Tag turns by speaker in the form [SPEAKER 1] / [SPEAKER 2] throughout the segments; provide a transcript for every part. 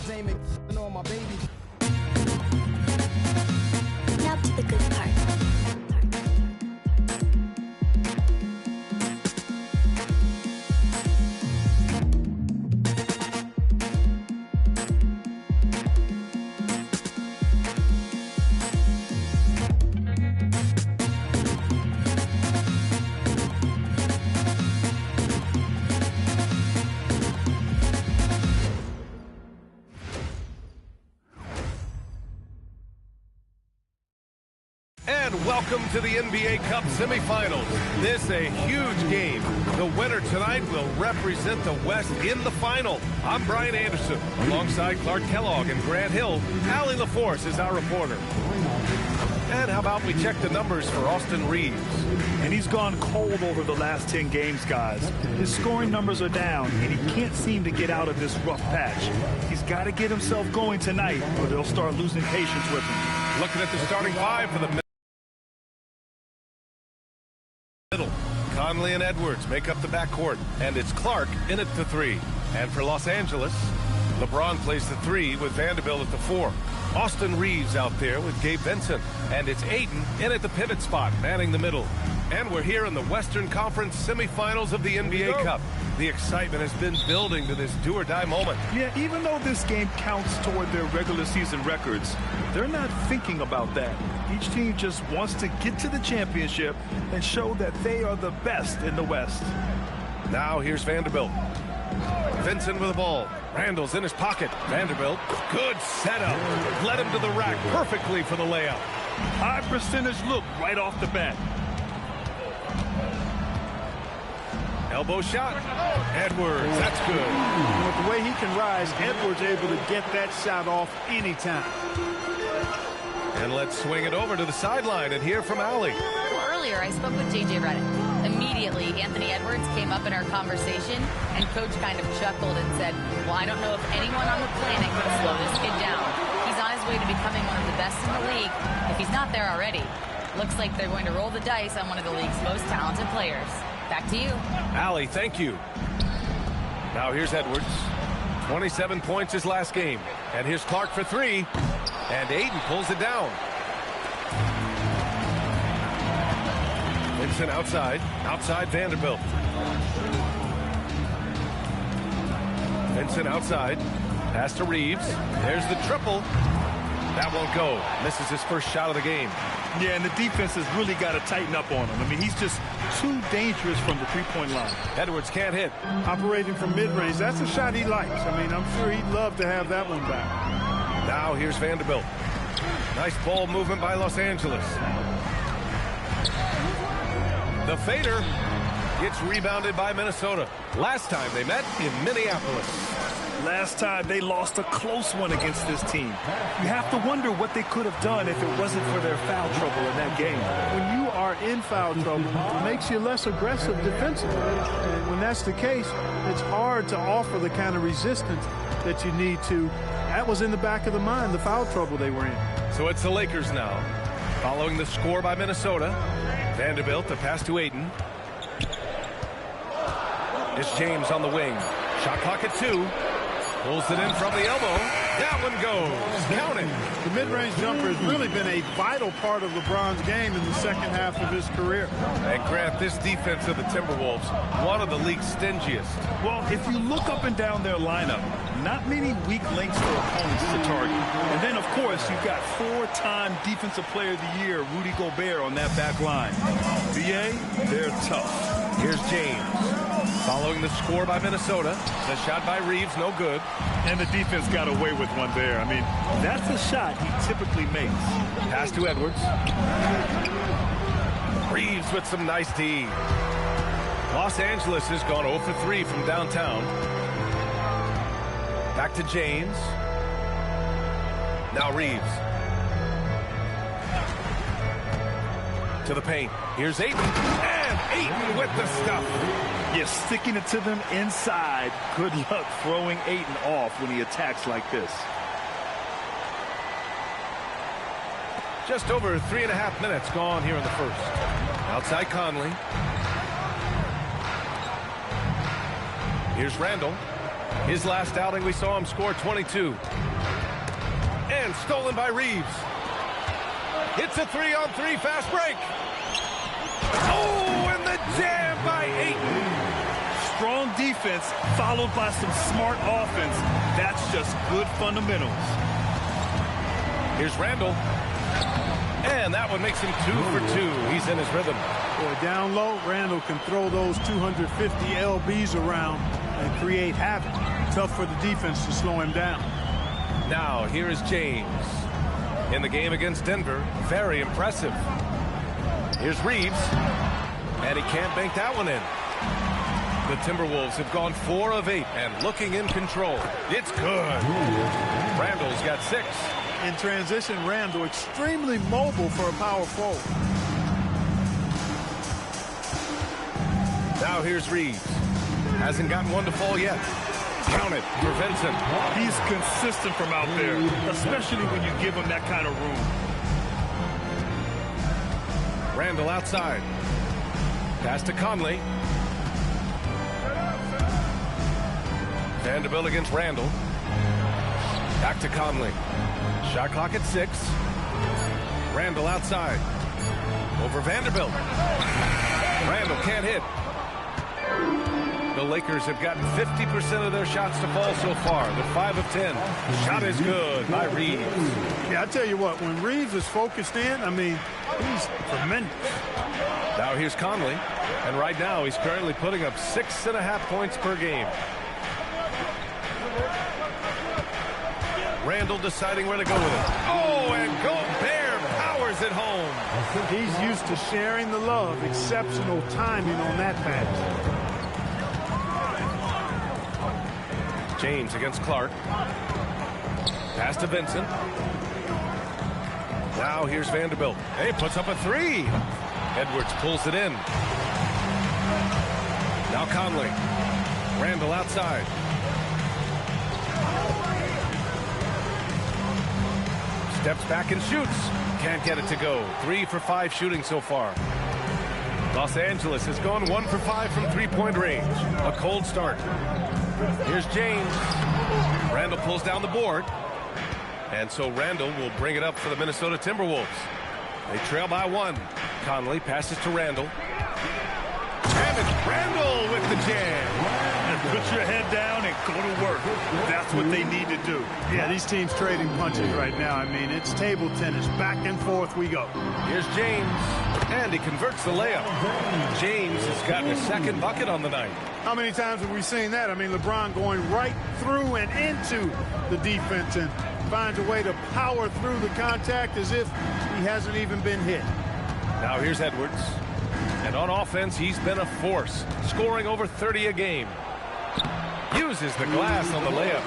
[SPEAKER 1] entertainment on my baby.
[SPEAKER 2] Now to the good part.
[SPEAKER 3] And welcome to the NBA Cup semifinals. This a huge game. The winner tonight will represent the West in the final. I'm Brian Anderson, alongside Clark Kellogg and Grant Hill. Allie LaForce is our reporter. And how about we check the numbers for Austin Reeves?
[SPEAKER 4] And he's gone cold over the last 10 games, guys. His scoring numbers are down, and he can't seem to get out of this rough patch. He's got to get himself going tonight, or they'll start losing patience with him.
[SPEAKER 3] Looking at the starting five for the middle. Conley and Edwards make up the backcourt, and it's Clark in at the three. And for Los Angeles, LeBron plays the three with Vanderbilt at the four. Austin Reeves out there with Gabe Vincent, and it's Ayton in at the pivot spot, manning the middle. And we're here in the Western Conference semifinals of the NBA Cup. The excitement has been building to this do-or-die moment.
[SPEAKER 4] Yeah, even though this game counts toward their regular season records, they're not thinking about that. Each team just wants to get to the championship and show that they are the best in the West.
[SPEAKER 3] Now here's Vanderbilt. Vincent with the ball. Randall's in his pocket. Vanderbilt, good setup. Led him to the rack perfectly for the layup.
[SPEAKER 4] High percentage look right off the bat.
[SPEAKER 3] Elbow shot. Edwards, that's good.
[SPEAKER 5] With the way he can rise, Edwards able to get that shot off anytime.
[SPEAKER 3] And let's swing it over to the sideline and hear from Allie.
[SPEAKER 6] Well, earlier I spoke with J.J. Redick. Immediately, Anthony Edwards came up in our conversation, and Coach kind of chuckled and said, well, I don't know if anyone on the planet can slow this kid down. He's on his way to becoming one of the best in the league, if he's not there already. Looks like they're going to roll the dice on one of the league's most talented players. Back to you.
[SPEAKER 3] Allie, thank you. Now here's Edwards. 27 points his last game. And here's Clark for three. And Ayton pulls it down. Vincent outside Vanderbilt. Vincent outside. Pass to Reeves. There's the triple. That won't go. Misses his first shot of the game.
[SPEAKER 4] Yeah, and the defense has really got to tighten up on him. I mean, he's just too dangerous from the three-point line.
[SPEAKER 3] Edwards can't hit.
[SPEAKER 5] Operating from mid-range, that's a shot he likes. I mean, I'm sure he'd love to have that one back.
[SPEAKER 3] Now here's Vanderbilt. Nice ball movement by Los Angeles. The fader gets rebounded by Minnesota. Last time they met in Minneapolis.
[SPEAKER 4] Last time they lost a close one against this team. You have to wonder what they could have done if it wasn't for their foul trouble in that game.
[SPEAKER 5] When you are in foul trouble, it makes you less aggressive defensively. And when that's the case, it's hard to offer the kind of resistance that you need to. That was in the back of the mind, the foul trouble they were in.
[SPEAKER 3] So it's the Lakers now. Following the score by Minnesota. Vanderbilt, the pass to Ayton. It's James on the wing. Shot clock at 2. Pulls it in from the elbow. That one goes. Count it.
[SPEAKER 5] The mid-range jumper has really been a vital part of LeBron's game in the second half of his career.
[SPEAKER 3] And Grant, this defense of the Timberwolves, one of the league's stingiest.
[SPEAKER 4] Well, if you look up and down their lineup, not many weak links for opponents to target. And then, of course, you've got 4-time Defensive Player of the Year, Rudy Gobert, on that back line. BA, they're tough.
[SPEAKER 3] Here's James. Following the score by Minnesota. The shot by Reeves, no good.
[SPEAKER 4] And the defense got away with one there. I mean, that's a shot he typically makes.
[SPEAKER 3] Pass to Edwards. Reeves with some nice D. Los Angeles has gone 0 for 3 from downtown. Back to James. Now Reeves. To the paint. Here's Ayton. And Ayton with the stuff.
[SPEAKER 4] You're sticking it to them inside. Good luck throwing Ayton off when he attacks like this.
[SPEAKER 3] Just over 3.5 minutes gone here in the first. Outside Conley. Here's Randall. His last outing, we saw him score 22. And stolen by Reeves. Hits a 3-on-3 fast break. Oh, and the jam by Ayton.
[SPEAKER 4] Strong defense followed by some smart offense. That's just good fundamentals.
[SPEAKER 3] Here's Randall. And that one makes him 2 for 2. He's in his rhythm.
[SPEAKER 5] Boy, down low, Randall can throw those 250 LBs around and create havoc. Tough for the defense to slow him down.
[SPEAKER 3] Now, here is James. In the game against Denver, very impressive. Here's Reeves. And he can't bank that one in. The Timberwolves have gone 4 of 8 and looking in control. It's good. Randall's got 6.
[SPEAKER 5] In transition, Randall extremely mobile for a power forward.
[SPEAKER 3] Now here's Reeves. Hasn't gotten one to fall yet. Count it for Vincent.
[SPEAKER 4] He's consistent from out there, especially when you give him that kind of room.
[SPEAKER 3] Randall outside. Pass to Conley. Vanderbilt against Randall. Back to Conley. Shot clock at 6. Randall outside. Over Vanderbilt. Randall can't hit. The Lakers have gotten 50% of their shots to fall so far. They're 5 of 10. Shot is good by Reeves.
[SPEAKER 5] Yeah, I tell you what, when Reeves is focused in, I mean, he's tremendous.
[SPEAKER 3] Now here's Conley. And right now he's currently putting up 6.5 points per game. Randall deciding where to go with it. Oh, and Gobert powers it home.
[SPEAKER 5] He's used to sharing the love. Exceptional timing on that pass.
[SPEAKER 3] James against Clark. Pass to Vincent. Now here's Vanderbilt. Hey, puts up a 3. Edwards pulls it in. Now Conley. Randall outside. Steps back and shoots. Can't get it to go. 3 for 5 shooting so far. Los Angeles has gone 1 for 5 from three-point range. A cold start. Here's James. Randall pulls down the board. And so Randall will bring it up for the Minnesota Timberwolves. They trail by 1. Conley passes to Randall. And it's Randall with the jam.
[SPEAKER 4] And put your head down and go to work. That's what they need to do.
[SPEAKER 5] Yeah, these teams trading punches right now. I mean, it's table tennis. Back and forth we go.
[SPEAKER 3] Here's James. And he converts the layup. James has gotten a second bucket on the night.
[SPEAKER 5] How many times have we seen that? I mean, LeBron going right through and into the defense and finds a way to power through the contact as if he hasn't even been hit.
[SPEAKER 3] Now here's Edwards. And on offense, he's been a force, scoring over 30 a game. Uses the glass on the layup.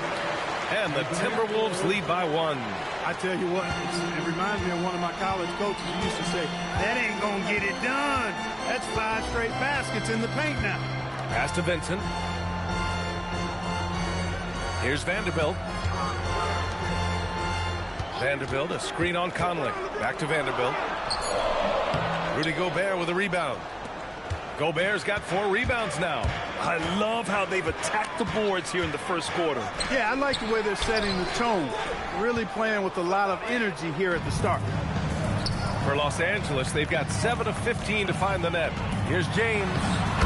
[SPEAKER 3] And the Timberwolves lead by 1.
[SPEAKER 5] I tell you what, it reminds me of one of my college coaches who used to say, that ain't going to get it done. That's 5 straight baskets in the paint now.
[SPEAKER 3] Pass to Vincent. Here's Vanderbilt. Vanderbilt, a screen on Conley. Back to Vanderbilt. Rudy Gobert with a rebound. Gobert's got 4 rebounds now.
[SPEAKER 4] I love how they've attacked the boards here in the first quarter.
[SPEAKER 5] Yeah, I like the way they're setting the tone. Really playing with a lot of energy here at the start.
[SPEAKER 3] For Los Angeles, they've got 7 of 15 to find the net. Here's James.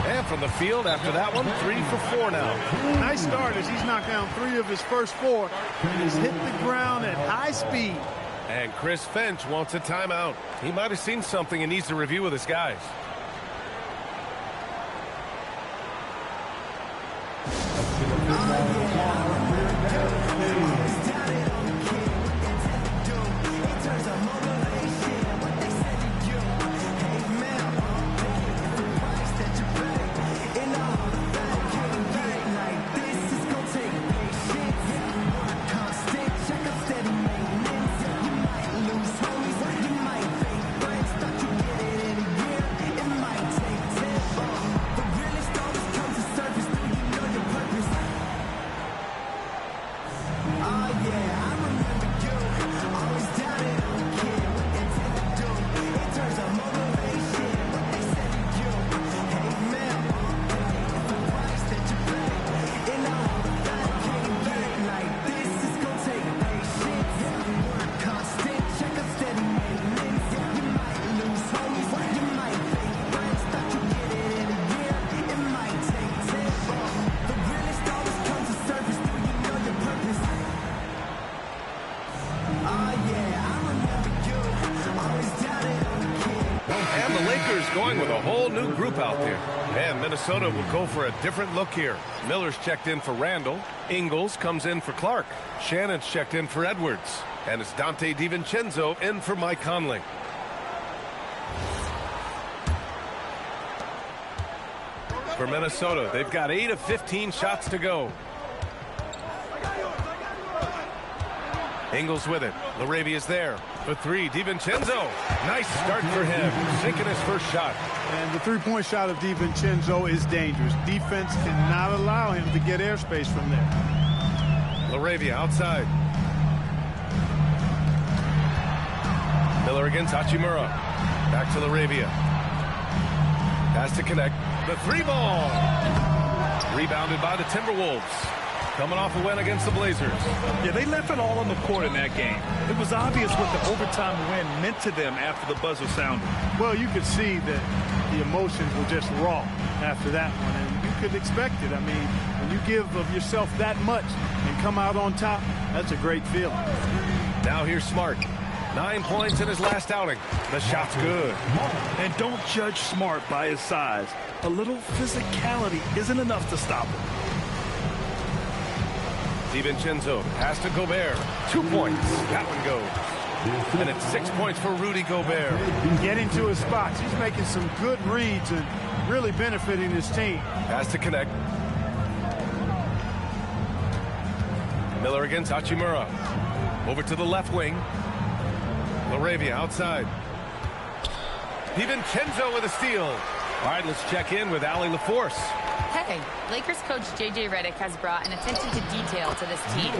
[SPEAKER 3] And from the field after that one, 3 for 4 now.
[SPEAKER 5] Nice start as he's knocked down 3 of his first 4. And he's hit the ground at high speed.
[SPEAKER 3] And Chris Finch wants a timeout. He might have seen something and needs to review with his guys. Lakers going with a whole new group out there. And Minnesota will go for a different look here. Miller's checked in for Randall. Ingles comes in for Clark. Shannon's checked in for Edwards. And it's Dante DiVincenzo in for Mike Conley. For Minnesota, they've got 8 of 15 shots to go. Ingles with it. LaRavia's there. For 3, DiVincenzo. Nice start for him. Sinking his first shot.
[SPEAKER 5] And the three-point shot of DiVincenzo is dangerous. Defense cannot allow him to get airspace from there.
[SPEAKER 3] LaRavia outside. Miller against Hachimura. Back to LaRavia. Has to connect. The 3-ball. Rebounded by the Timberwolves. Coming off a win against the Blazers.
[SPEAKER 4] Yeah, they left it all on the court in that game. It was obvious what the overtime win meant to them after the buzzer sounded.
[SPEAKER 5] Well, you could see that the emotions were just raw after that one, and you could expect it. I mean, when you give of yourself that much and come out on top, that's a great feeling.
[SPEAKER 3] Now here's Smart. 9 points in his last outing. The shot's good.
[SPEAKER 4] And don't judge Smart by his size. A little physicality isn't enough to stop him.
[SPEAKER 3] DiVincenzo pass to Gobert. 2 points. That one goes. And it's 6 points for Rudy Gobert.
[SPEAKER 5] Getting to his spots. He's making some good reads and really benefiting his team.
[SPEAKER 3] Has to connect. Miller against Hachimura. Over to the left wing. LaRavia outside. DiVincenzo with a steal. All right, let's check in with Allie LaForce.
[SPEAKER 6] Hey, Lakers coach J.J. Redick has brought an attention to detail to this team.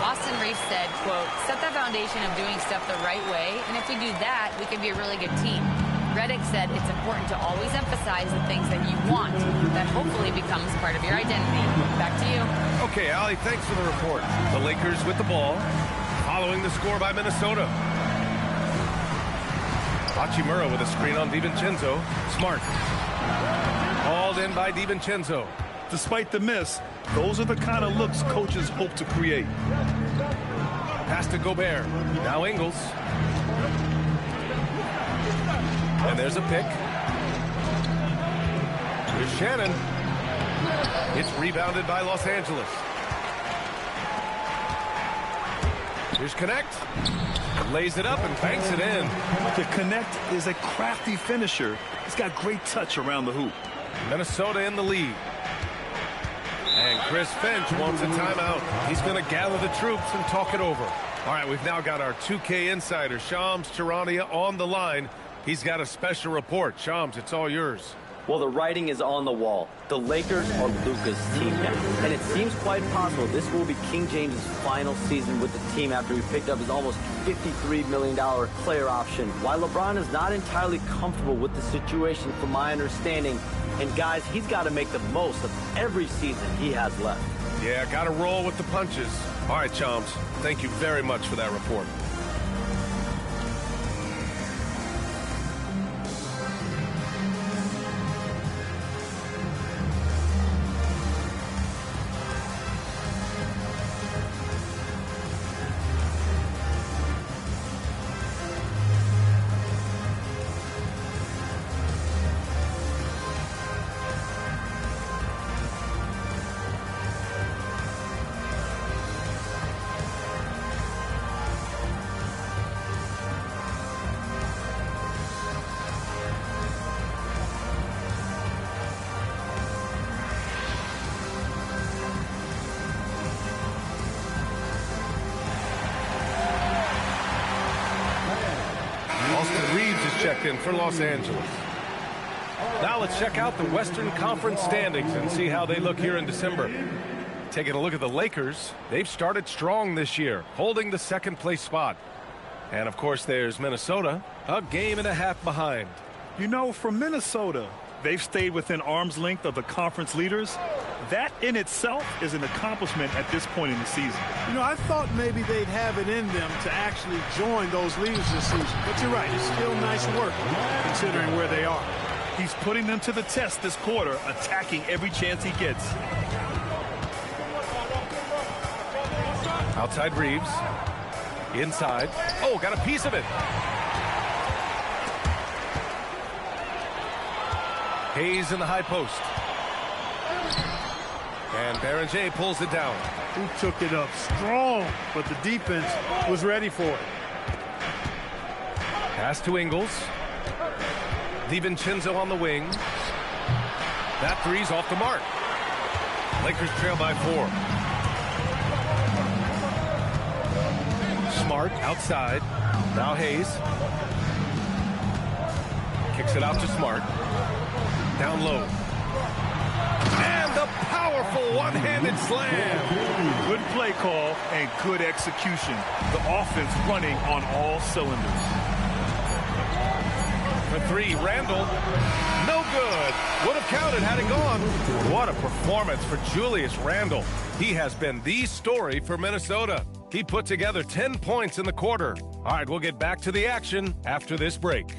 [SPEAKER 6] Austin Reeves said, quote, set the foundation of doing stuff the right way, and if we do that, we can be a really good team. Redick said it's important to always emphasize the things that you want. That hopefully becomes part of your identity. Back to you.
[SPEAKER 3] Okay, Allie, thanks for the report. The Lakers with the ball, following the score by Minnesota. Hachimura with a screen on DiVincenzo. Smart. Hauled in by DiVincenzo.
[SPEAKER 4] Despite the miss, those are the kind of looks coaches hope to create.
[SPEAKER 3] Pass to Gobert. Now Ingles. And there's a pick. Here's Shannon. It's rebounded by Los Angeles. Here's Connect. Lays it up and banks it in.
[SPEAKER 4] The Connect is a crafty finisher. He's got great touch around the hoop.
[SPEAKER 3] Minnesota in the lead. And Chris Finch wants a timeout. He's going to gather the troops and talk it over. All right, we've now got our 2K insider, Shams Charania, on the line. He's got a special report. Shams, it's all yours.
[SPEAKER 1] Well, the writing is on the wall. The Lakers are Luka's team now. And it seems quite possible this will be King James's final season with the team after he picked up his almost $53 million player option. While LeBron is not entirely comfortable with the situation from my understanding, and guys, he's got to make the most of every season he has left.
[SPEAKER 3] Yeah, got to roll with the punches. All right, Shams, thank you very much for that report. Checked in for Los Angeles. Now let's check out the Western Conference standings and see how they look here in December. Taking a look at the Lakers, they've started strong this year, holding the second place spot. And of course there's Minnesota, a game and a half behind.
[SPEAKER 4] You know, for Minnesota, they've stayed within arm's length of the conference leaders. That in itself is an accomplishment at this point in the season.
[SPEAKER 5] You know, I thought maybe they'd have it in them to actually join those leaders this season. But you're right, it's still nice work considering where they are.
[SPEAKER 4] He's putting them to the test this quarter, attacking every chance he gets.
[SPEAKER 3] Outside Reeves. Inside. Oh, got a piece of it. Hayes in the high post. And Berenger pulls it down.
[SPEAKER 5] He took it up strong, but the defense was ready for it.
[SPEAKER 3] Pass to Ingles. DiVincenzo on the wing. That three's off the mark. Lakers trail by 4. Smart outside. Now Hayes. Kicks it out to Smart. Down low. And the powerful one-handed slam.
[SPEAKER 4] Good play call and good execution. The offense running on all cylinders.
[SPEAKER 3] For 3, Randall. No good. Would have counted had it gone. What a performance for Julius Randle. He has been the story for Minnesota. He put together 10 points in the quarter. All right, we'll get back to the action after this break.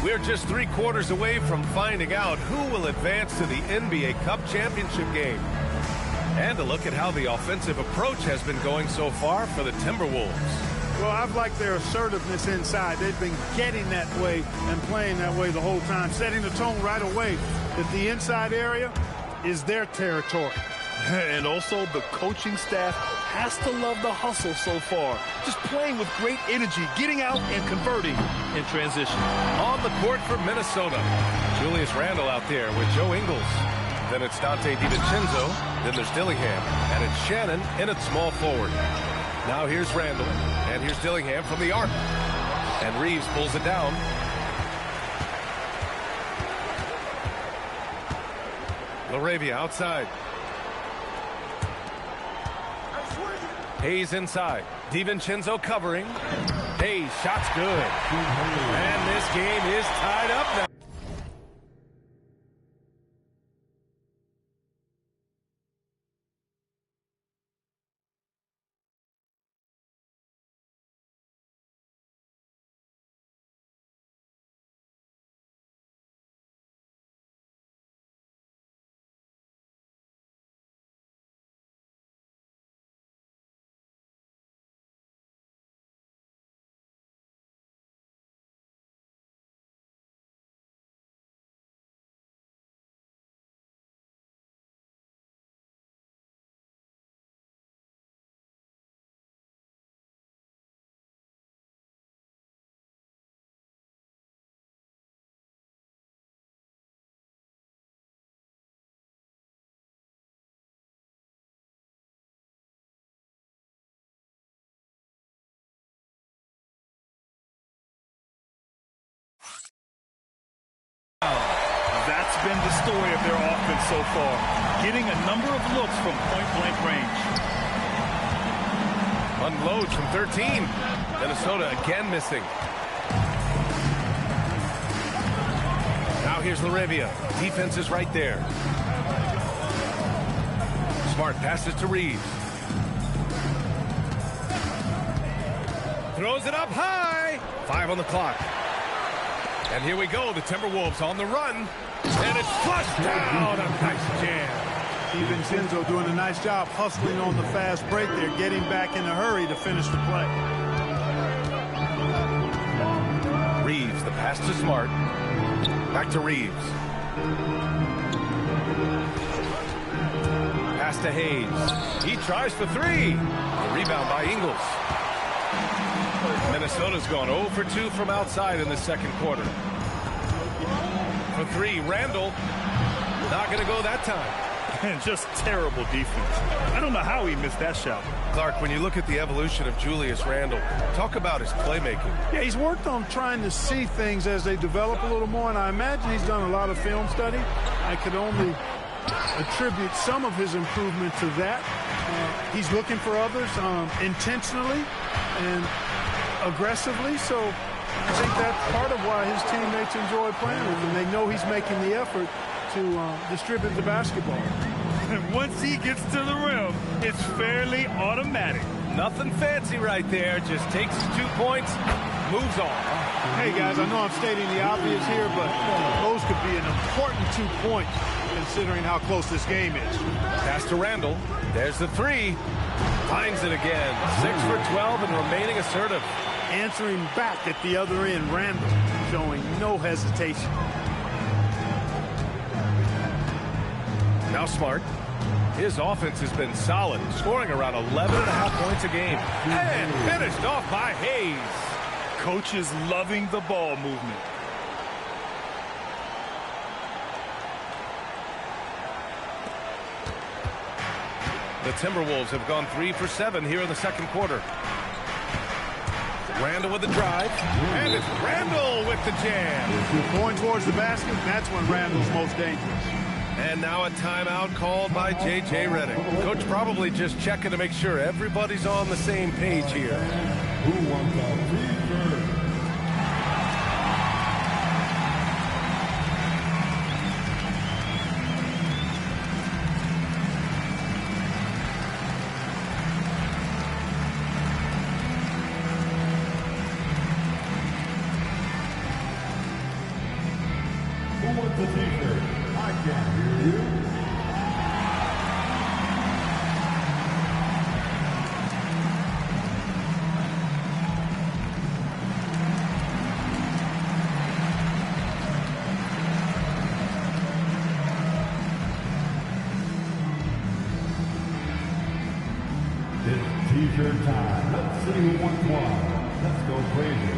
[SPEAKER 3] We're just 3 quarters away from finding out who will advance to the NBA Cup Championship game. And a look at how the offensive approach has been going so far for the Timberwolves.
[SPEAKER 5] Well, I've liked their assertiveness inside. They've been getting that way and playing that way the whole time, setting the tone right away that the inside area is their territory.
[SPEAKER 4] And also the coaching staff has to love the hustle so far. Just playing with great energy, getting out and converting in transition.
[SPEAKER 3] On the court for Minnesota, Julius Randle out there with Joe Ingles. Then it's Dante DiVincenzo. Then there's Dillingham. And it's Shannon in at small forward. Now here's Randle. And here's Dillingham from the arc. And Reeves pulls it down. LaRavia outside. Hayes inside. DiVincenzo covering. Hayes, shot's good. And this game is tied up now.
[SPEAKER 4] That's been the story of their offense so far, getting a number of looks from point-blank range.
[SPEAKER 3] Unloads from 13. Minnesota again missing. Now here's LaRavia. Defense is right there. Smart passes to Reeves. Throws it up high. 5 on the clock. And here we go. The Timberwolves on the run. And it's flushed down. A nice jam.
[SPEAKER 5] DiVincenzo doing a nice job hustling on the fast break there, getting back in a hurry to finish the play.
[SPEAKER 3] Reeves, the pass to Smart. Back to Reeves. Pass to Hayes. He tries for 3. A rebound by Ingles. Minnesota's gone 0 for 2 from outside in the second quarter. For 3, Randle. Not going to go that time.
[SPEAKER 4] And just terrible defense. I don't know how he missed that shot.
[SPEAKER 3] Clark, when you look at the evolution of Julius Randle, talk about his playmaking.
[SPEAKER 5] Yeah, he's worked on trying to see things as they develop a little more, and I imagine he's done a lot of film study. I could only attribute some of his improvement to that. He's looking for others intentionally and aggressively, so I think that's part of why his teammates enjoy playing with him. They know he's making the effort to distribute the basketball.
[SPEAKER 4] And once he gets to the rim, it's fairly automatic.
[SPEAKER 3] Nothing fancy right there. Just takes his 2 points, moves on.
[SPEAKER 5] Hey, guys, I know I'm stating the obvious here, but those could be an important 2 points considering how close this game is.
[SPEAKER 3] Pass to Randall. There's the three. Finds it again. 6 for 12 and remaining assertive.
[SPEAKER 5] Answering back at the other end, Randall showing no hesitation.
[SPEAKER 3] Now Smart. His offense has been solid, scoring around 11.5 points a game. And finished off by Hayes.
[SPEAKER 4] Coach is loving the ball movement.
[SPEAKER 3] The Timberwolves have gone 3 for 7 here in the second quarter. Randall with the drive. And it's Randall with the jam.
[SPEAKER 5] Going towards the basket, that's when Randall's most dangerous.
[SPEAKER 3] And now a timeout called by J.J. Redick. Coach probably just checking to make sure everybody's on the same page here.
[SPEAKER 7] Who wants a t-shirt? Who wants a t-shirt? I can't hear you. It's t-shirt time. Let's see who wants one. Let's go crazy.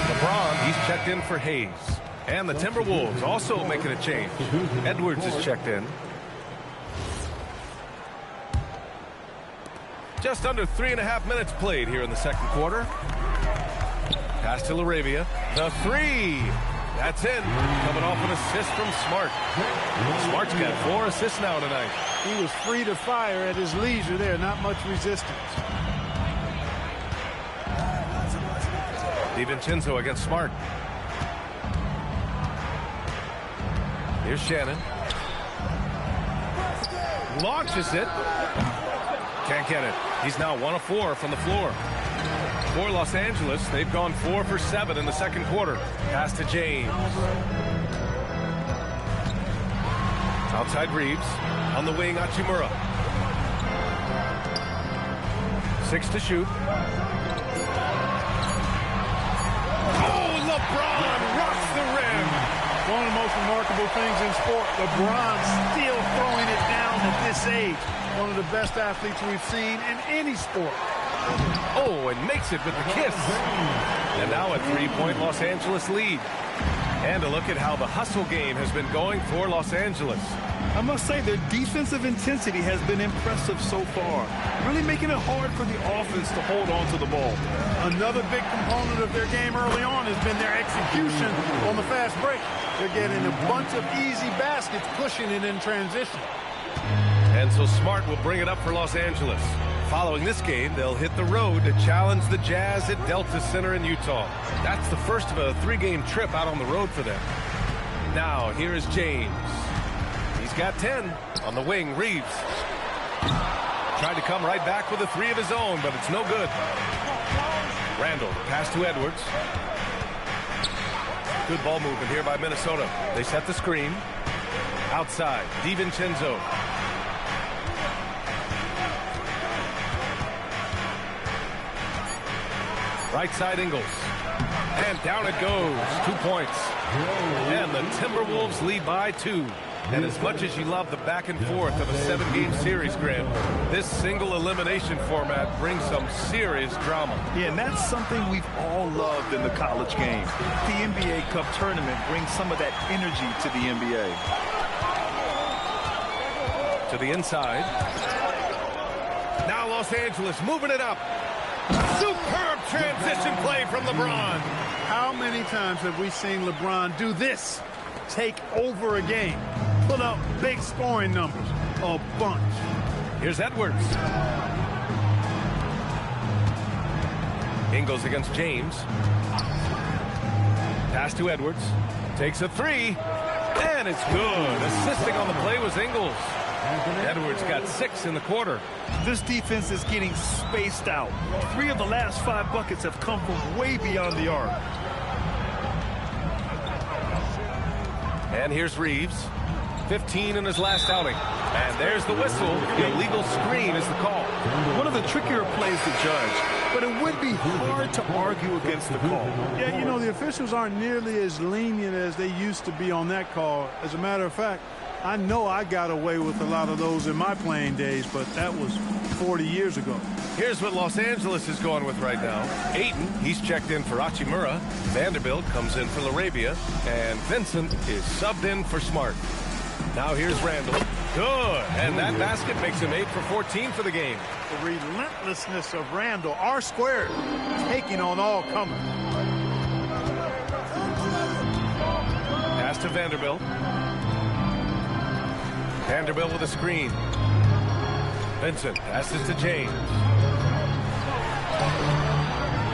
[SPEAKER 3] LeBron, he's checked in for Hayes. And the Timberwolves also making a change. Edwards is checked in. Just under 3.5 minutes played here in the second quarter. Pass to LaRavia. The three. That's in. Coming off an assist from Smart. Smart's got 4 assists now tonight.
[SPEAKER 5] He was free to fire at his leisure there, not much resistance.
[SPEAKER 3] DiVincenzo against Smart. Here's Shannon. Launches it. Can't get it. He's now 1 of 4 from the floor. For Los Angeles, they've gone 4 for 7 in the second quarter. Pass to James. Outside Reeves. On the wing, Hachimura. 6 to shoot. Oh, LeBron rocks the rim.
[SPEAKER 5] One of the most remarkable things in sport, LeBron still throwing it down at this age. One of the best athletes we've seen in any sport.
[SPEAKER 3] Oh, and makes it with the kiss. And now a 3-point Los Angeles lead. And a look at how the hustle game has been going for Los Angeles.
[SPEAKER 4] I must say their defensive intensity has been impressive so far, really making it hard for the offense to hold on to the ball.
[SPEAKER 5] Another big component of their game early on has been their execution on the fast break. They're getting a bunch of easy baskets, pushing it in transition.
[SPEAKER 3] And so Smart will bring it up for Los Angeles. Following this game, they'll hit the road to challenge the Jazz at Delta Center in Utah. That's the first of a 3-game trip out on the road for them. Now, here is James. He's got 10 on the wing. Reeves tried to come right back with a 3 of his own, but it's no good. Randall, pass to Edwards. Good ball movement here by Minnesota. They set the screen. Outside, DiVincenzo. Right side Ingles. And down it goes. 2 points. And the Timberwolves lead by 2. And as much as you love the back and forth of a 7-game series, Grant, this single elimination format brings some serious drama.
[SPEAKER 4] Yeah, and that's something we've all loved in the college game. The NBA Cup tournament brings some of that energy to the NBA.
[SPEAKER 3] To the inside. Now Los Angeles moving it up. Superb transition play from LeBron.
[SPEAKER 5] How many times have we seen LeBron do this? Take over a game. put up big scoring numbers. A bunch.
[SPEAKER 3] Here's Edwards. Ingles against James. Pass to Edwards. Takes a three. And it's good. Assisting on the play was Ingles. Edwards got 6 in the quarter.
[SPEAKER 4] This defense is getting spaced out. 3 of the last 5 buckets have come from way beyond the arc.
[SPEAKER 3] And here's Reeves. 15 in his last outing. And there's the whistle. Illegal screen is the call.
[SPEAKER 4] One of the trickier plays to judge, but it would be hard to argue against the call.
[SPEAKER 5] Yeah, you know, the officials aren't nearly as lenient as they used to be on that call. As a matter of fact, I know I got away with a lot of those in my playing days, but that was 40 years ago.
[SPEAKER 3] Here's what Los Angeles is going with right now. Ayton, he's checked in for Hachimura. Vanderbilt comes in for LaRabia. And Vincent is subbed in for Smart. Now here's Randall. Good. And that basket makes him 8 for 14 for the game.
[SPEAKER 5] The relentlessness of Randall, R squared, taking on all comers.
[SPEAKER 3] Pass to Vanderbilt. Vanderbilt with a screen. Vincent passes to James.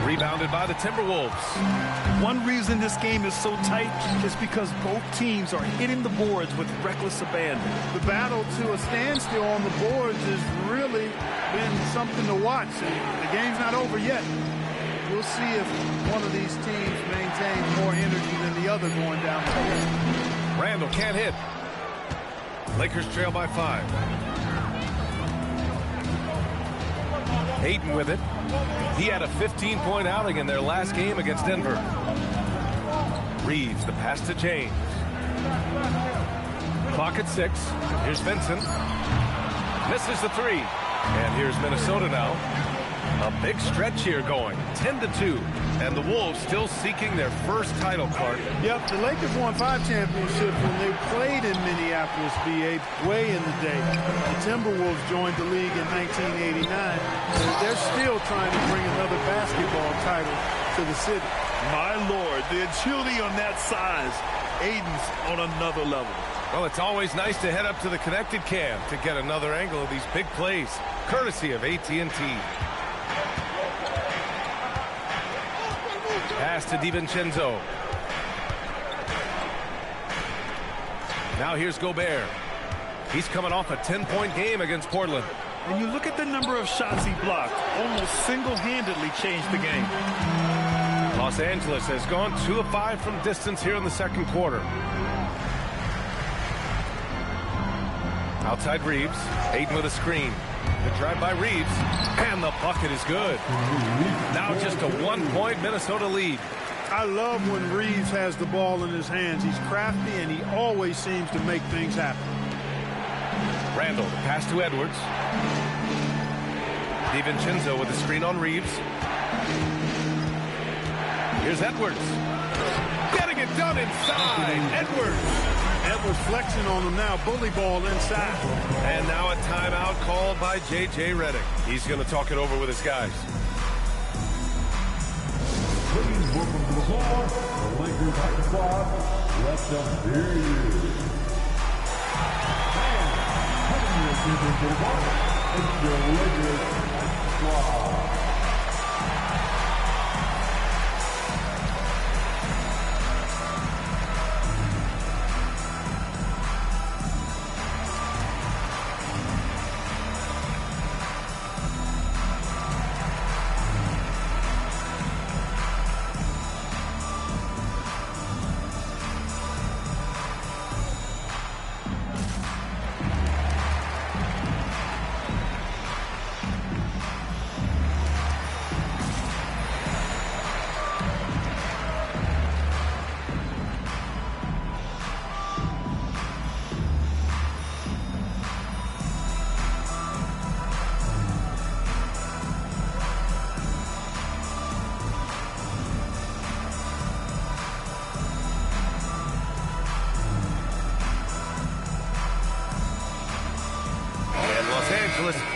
[SPEAKER 3] Rebounded by the Timberwolves.
[SPEAKER 4] One reason this game is so tight is because both teams are hitting the boards with reckless abandon.
[SPEAKER 5] The battle to a standstill on the boards has really been something to watch. The game's not over yet. We'll see if one of these teams maintains more energy than the other going down the court.
[SPEAKER 3] Randall can't hit. Lakers trail by 5. Ayton with it. He had a 15-point outing in their last game against Denver. Reeves, the pass to James. Clock at 6. Here's Vincent. Misses the 3. And here's Minnesota now. A big stretch here going. 10-2. And the Wolves still seeking their first title, Clark.
[SPEAKER 5] Yep, the Lakers won 5 championships when they played in Minneapolis, VA, way in the day. The Timberwolves joined the league in 1989. They're still trying to bring another basketball title to the city.
[SPEAKER 4] My Lord, the agility on that size. Ayton's on another level.
[SPEAKER 3] Well, it's always nice to head up to the connected cam to get another angle of these big plays, courtesy of AT&T. Pass to DiVincenzo. Now here's Gobert. He's coming off a 10-point game against Portland.
[SPEAKER 4] When you look at the number of shots he blocked, almost single-handedly changed the game.
[SPEAKER 3] Los Angeles has gone 2 of 5 from distance here in the second quarter. Outside Reeves. Ayton with a screen. The drive by Reeves. And the bucket is good. Now just a 1-point Minnesota lead.
[SPEAKER 5] I love when Reeves has the ball in his hands. He's crafty, and he always seems to make things happen.
[SPEAKER 3] Randall, pass to Edwards. DiVincenzo with the screen on Reeves. Here's Edwards. Getting it done inside. Edwards
[SPEAKER 5] flexing on him now. Bully ball inside.
[SPEAKER 3] And now a timeout called by J.J. Redick. He's going to talk it over with his guys.
[SPEAKER 7] Please welcome to the floor, the Lakers hot squad. Let them hear you. And coming to the floor, it's the Lakers hot squad.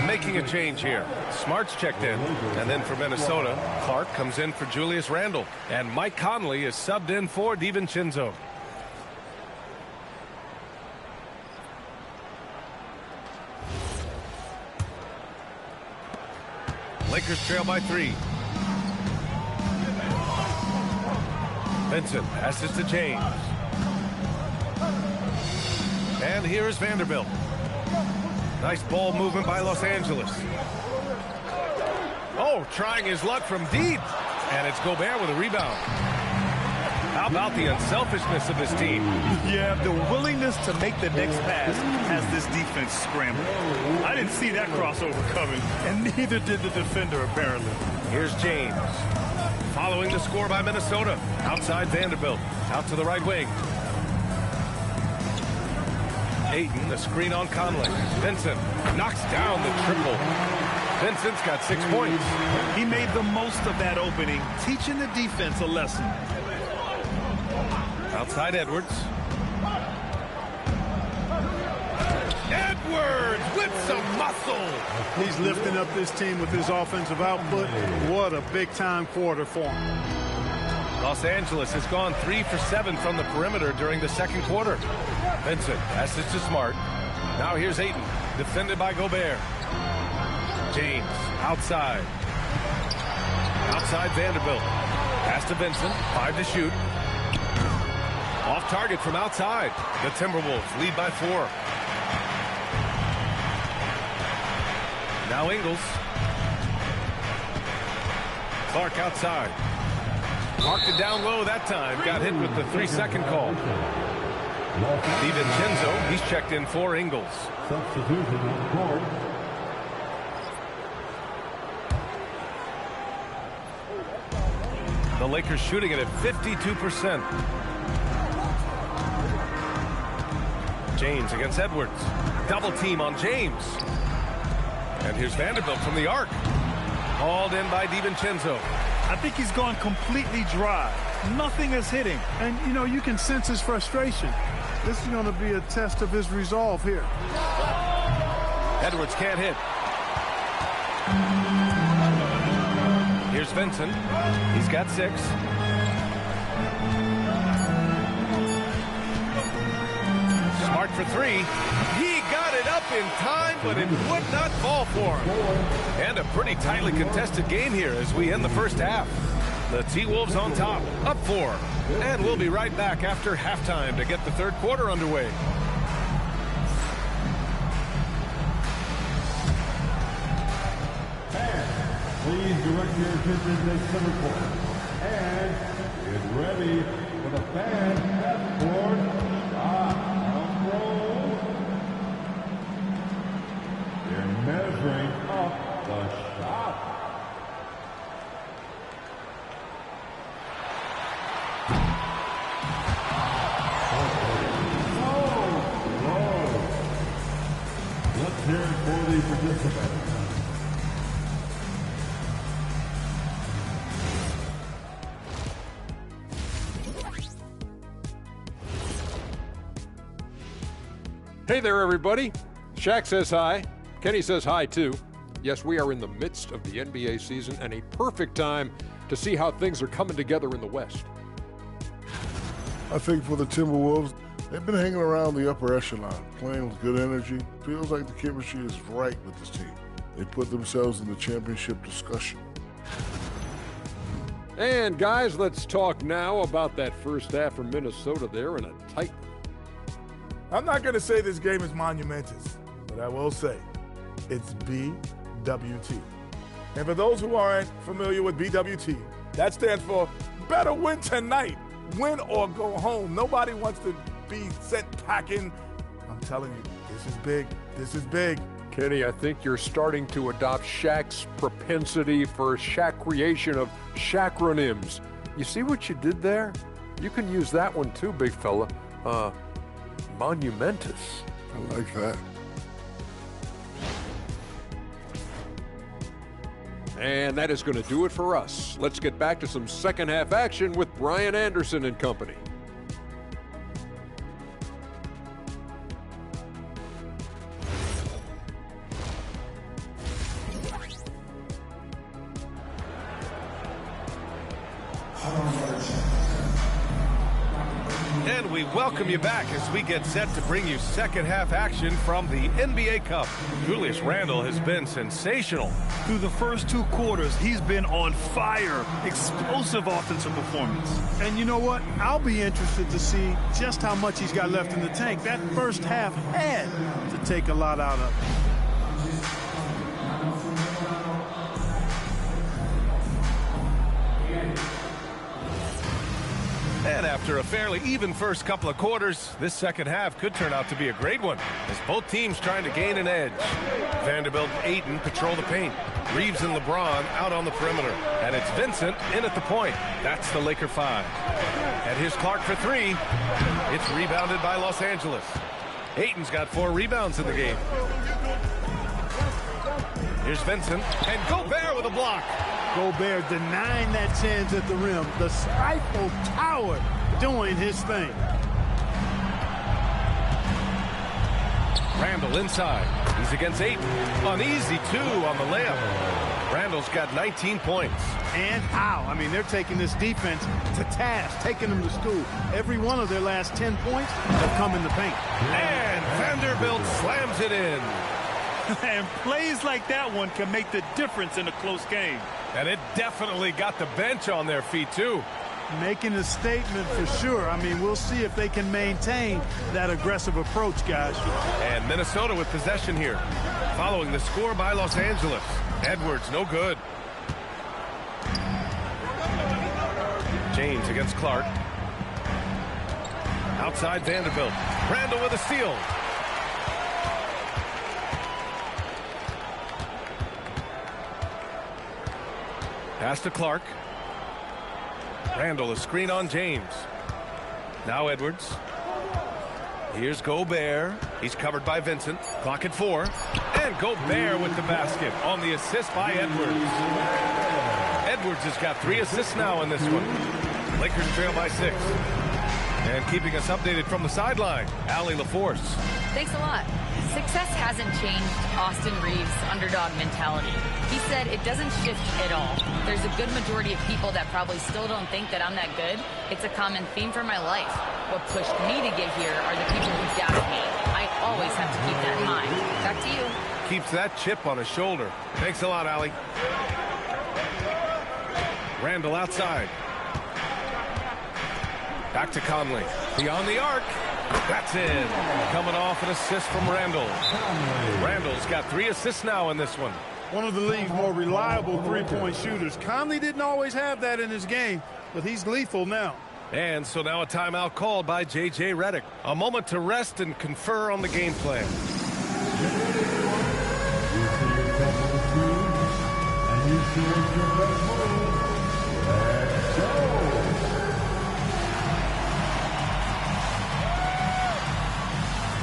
[SPEAKER 3] Making a change here. Smart's checked in. And then for Minnesota, Clark comes in for Julius Randle. And Mike Conley is subbed in for DiVincenzo. Lakers trail by 3. Vincent passes to James. And here is Vanderbilt. Nice ball movement by Los Angeles. Oh, trying his luck from deep. And it's Gobert with a rebound. How about the unselfishness of this team?
[SPEAKER 4] Yeah, the willingness to make the next pass has this defense scrambling. I didn't see that crossover coming, and neither did the defender, apparently.
[SPEAKER 3] Here's James. Following the score by Minnesota. Outside Vanderbilt. Out to the right wing. Ayton, the screen on Conley. Vincent knocks down the triple. Vincent's got 6 points.
[SPEAKER 4] He made the most of that opening, teaching the defense a lesson.
[SPEAKER 3] Outside Edwards. Edwards with some muscle.
[SPEAKER 5] He's lifting up this team with his offensive output. What a big-time quarter for him.
[SPEAKER 3] Los Angeles has gone 3 for 7 from the perimeter during the second quarter. Vincent passes to Smart. Now here's Ayton, defended by Gobert. James outside. Outside Vanderbilt. Pass to Vincent. 5 to shoot. Off target from outside. The Timberwolves lead by 4. Now Ingles. Clark outside. Marked it down low that time. Got hit with the 3-second call. DiVincenzo, he's checked in for Ingles.
[SPEAKER 7] Substitution on the court.
[SPEAKER 3] The Lakers shooting it at 52%. James against Edwards. Double team on James. And here's Vanderbilt from the arc. Hauled in by DiVincenzo.
[SPEAKER 4] I think he's gone completely dry. Nothing is hitting.
[SPEAKER 5] And, you know, you can sense his frustration. This is going to be a test of his resolve here.
[SPEAKER 3] Edwards can't hit. Here's Vincent. He's got 6. Smart for 3. He got it up in time, but it would not fall for him. And a pretty tightly contested game here as we end the first half. The T-Wolves on top, up 4. And we'll be right back after halftime to get the third quarter underway.
[SPEAKER 7] Please direct your attention to center court. And get ready for the fan court shot. Roll. They're measuring up the shot. Let's hear it for the participants.
[SPEAKER 8] Hey there, everybody. Shaq says hi. Kenny says hi, too. Yes, we are in the midst of the NBA season and a perfect time to see how things are coming together in the West.
[SPEAKER 9] I think for the Timberwolves, they've been hanging around the upper echelon, playing with good energy. Feels like the chemistry is right with this team. They put themselves in the championship discussion.
[SPEAKER 8] And, guys, let's talk now about that first half from Minnesota there in a tight.
[SPEAKER 10] I'm not going to say this game is monumentous, but I will say it's BWT. And for those who aren't familiar with BWT, that stands for Better Win Tonight. Win or go home. Nobody wants to be sent packing. I'm telling you, this is big. This is big.
[SPEAKER 8] Kenny, I think you're starting to adopt Shaq's propensity for Shaq creation of Shaqronyms. You see what you did there? You can use that one too, big fella. Monumentous.
[SPEAKER 9] I like that.
[SPEAKER 8] And that is going to do it for us. Let's get back to some second half action with Brian Anderson and company.
[SPEAKER 3] And we welcome you back as we get set to bring you second half action from the NBA Cup. Julius Randle has been sensational.
[SPEAKER 4] Through the first 2 quarters, he's been on fire. Explosive offensive performance.
[SPEAKER 5] And you know what? I'll be interested to see just how much he's got left in the tank. That first half had to take a lot out of it.
[SPEAKER 3] And after a fairly even first couple of quarters, this second half could turn out to be a great one, as both teams trying to gain an edge. Vanderbilt and Ayton patrol the paint. Reeves and LeBron out on the perimeter. And it's Vincent in at the point. That's the Laker 5. And here's Clark for 3. It's rebounded by Los Angeles. Ayton's got 4 rebounds in the game. Here's Vincent, and Gobert with a block.
[SPEAKER 5] Gobert denying that chance at the rim. The Eiffel Tower doing his thing.
[SPEAKER 3] Randle inside. He's against Ayton. An easy 2 on the layup. Randle's got 19 points.
[SPEAKER 5] And how? I mean, they're taking this defense to task, taking them to school. Every one of their last 10 points have come in the paint.
[SPEAKER 3] And Vanderbilt slams it in.
[SPEAKER 4] And plays like that one can make the difference in a close game.
[SPEAKER 3] And it definitely got the bench on their feet, too.
[SPEAKER 5] Making a statement for sure. I mean, we'll see if they can maintain that aggressive approach, guys.
[SPEAKER 3] And Minnesota with possession here. Following the score by Los Angeles. Edwards, no good. James against Clark. Outside Vanderbilt. Randle with a steal. Pass to Clark. Randle, a screen on James. Now Edwards. Here's Gobert. He's covered by Vincent. Clock at 4. And Gobert with the basket on the assist by Edwards. Edwards has got 3 assists now in this one. Lakers trail by 6. And keeping us updated from the sideline, Allie LaForce.
[SPEAKER 6] Thanks a lot. Success hasn't changed Austin Reeves' underdog mentality. He said it doesn't shift at all. There's a good majority of people that probably still don't think that I'm that good. It's a common theme for my life. What pushed me to get here are the people who doubted me. I always have to keep that in mind. Back to you.
[SPEAKER 3] Keeps that chip on his shoulder. Thanks a lot, Allie. Randle outside. Back to Conley. Beyond the arc. That's in. Coming off an assist from Randle. Randle's got 3 assists now in this one.
[SPEAKER 5] One of the league's more reliable three-point shooters. Conley didn't always have that in his game, but he's lethal now.
[SPEAKER 3] And so now a timeout called by J.J. Redick. A moment to rest and confer on the game plan.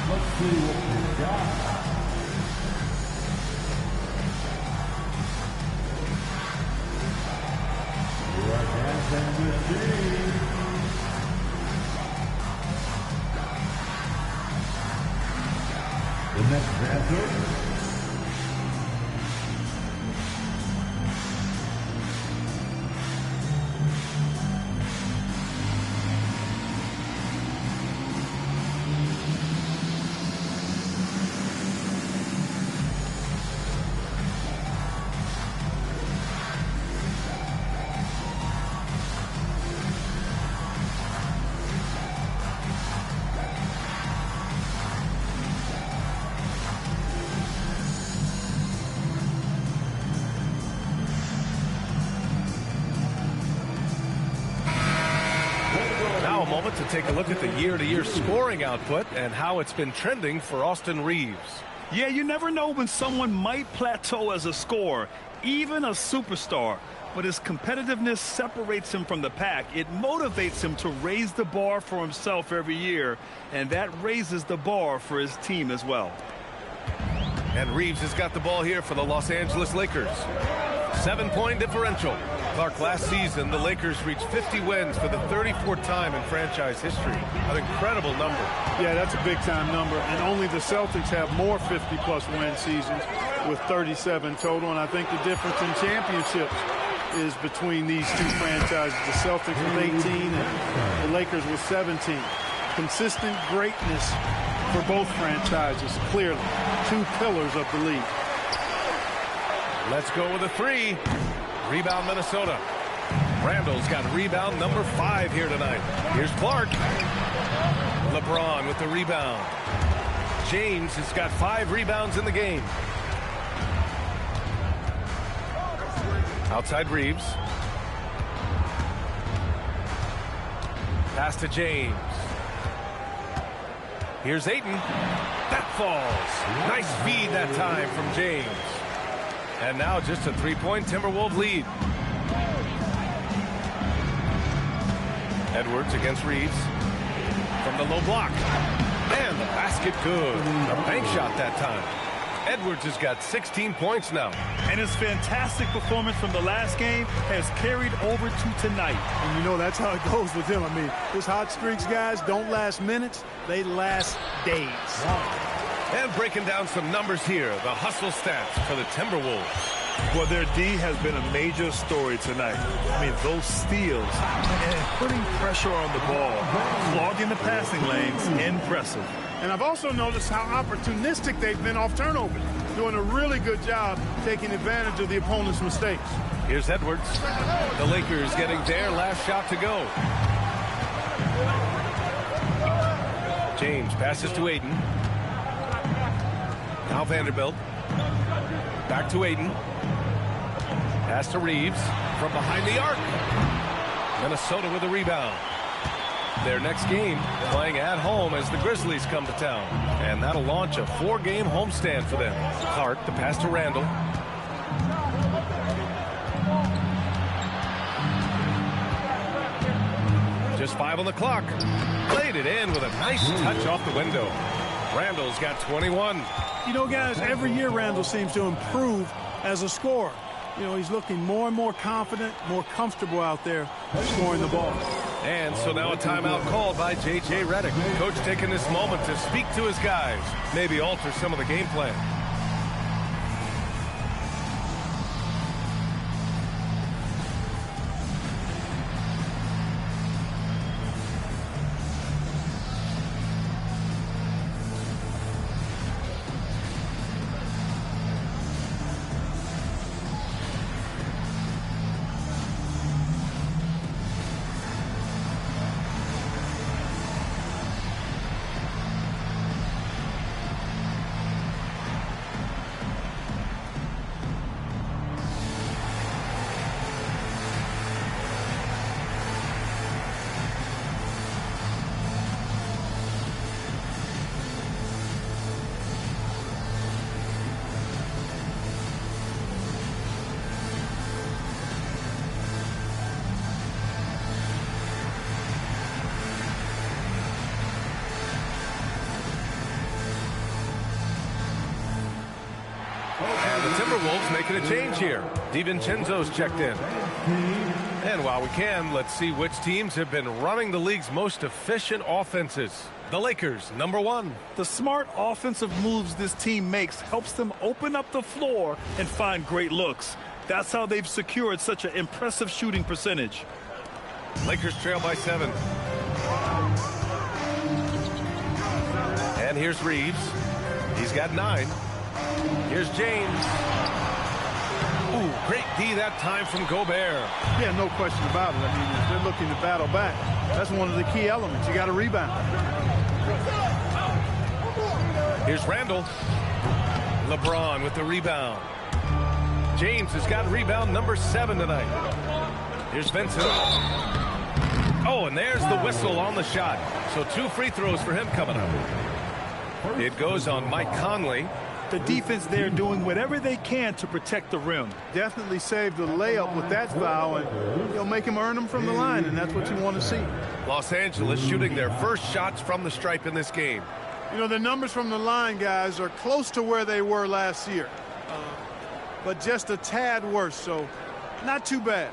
[SPEAKER 7] Let's see what we got. The next answer.
[SPEAKER 3] To take a look at the year-to-year scoring output and how it's been trending for Austin Reeves.
[SPEAKER 4] Yeah, you never know when someone might plateau as a scorer, even a superstar. But his competitiveness separates him from the pack. It motivates him to raise the bar for himself every year, and that raises the bar for his team as well.
[SPEAKER 3] And Reeves has got the ball here for the Los Angeles Lakers. 7-point differential. Clark, last season, the Lakers reached 50 wins for the 34th time in franchise history. An incredible number.
[SPEAKER 5] Yeah, that's a big-time number. And only the Celtics have more 50-plus win seasons with 37 total. And I think the difference in championships is between these two franchises. The Celtics with 18 and the Lakers with 17. consistent greatness for both franchises, clearly. Two pillars of the league.
[SPEAKER 3] Let's go with a three. Rebound, Minnesota. Randall's got rebound number 5 here tonight. Here's Clark. LeBron with the rebound. James has got 5 rebounds in the game. Outside Reeves. Pass to James. Here's Ayton. That falls. Nice feed that time from James. And now just a 3-point Timberwolves lead. Edwards against Reeves. From the low block. And the basket good. A bank shot that time. Edwards has got 16 points now.
[SPEAKER 4] And his fantastic performance from the last game has carried over to tonight.
[SPEAKER 5] And you know that's how it goes with him. I mean, his hot streaks, guys, don't last minutes. They last days.
[SPEAKER 3] And breaking down some numbers here. The hustle stats for the Timberwolves.
[SPEAKER 4] Well, their D has been a major story tonight. I mean, those steals and putting pressure on the ball, clogging the passing lanes, impressive.
[SPEAKER 5] And I've also noticed how opportunistic they've been off turnovers, doing a really good job taking advantage of the opponent's mistakes.
[SPEAKER 3] Here's Edwards. The Lakers getting their last shot to go. James passes to Ayton. Now Vanderbilt. Back to Ayton. Pass to Reeves from behind the arc. Minnesota with a rebound. Their next game playing at home as the Grizzlies come to town. And that'll launch a 4-game homestand for them. Clark, the pass to Randall. Just 5 on the clock. Played it in with a nice touch off the window. Randall's got 21.
[SPEAKER 5] You know, guys, every year Randall seems to improve as a scorer. You know, he's looking more and more confident, more comfortable out there scoring the ball.
[SPEAKER 3] And so now a timeout called by J.J. Redick. Coach taking this moment to speak to his guys, maybe alter some of the game plan. The Timberwolves making a change here. DiVincenzo's checked in. And while we can, let's see which teams have been running the league's most efficient offenses. The Lakers, number 1.
[SPEAKER 4] The smart offensive moves this team makes helps them open up the floor and find great looks. That's how they've secured such an impressive shooting percentage.
[SPEAKER 3] Lakers trail by 7. And here's Reeves. He's got 9. Here's James. Ooh, great D that time from Gobert.
[SPEAKER 5] Yeah, no question about it. I mean, if they're looking to battle back, that's one of the key elements. You got to rebound.
[SPEAKER 3] Here's Randall. LeBron with the rebound. James has got rebound number 7 tonight. Here's Vincent. Oh, and there's the whistle on the shot. So 2 free throws for him coming up. It goes on Mike Conley.
[SPEAKER 4] The defense there doing whatever they can to protect the rim.
[SPEAKER 5] Definitely saved the layup with that foul, and you'll make him earn them from the line, and that's what you want to see.
[SPEAKER 3] Los Angeles shooting their first shots from the stripe in this game.
[SPEAKER 5] You know, the numbers from the line, guys, are close to where they were last year, but just a tad worse, so not too bad.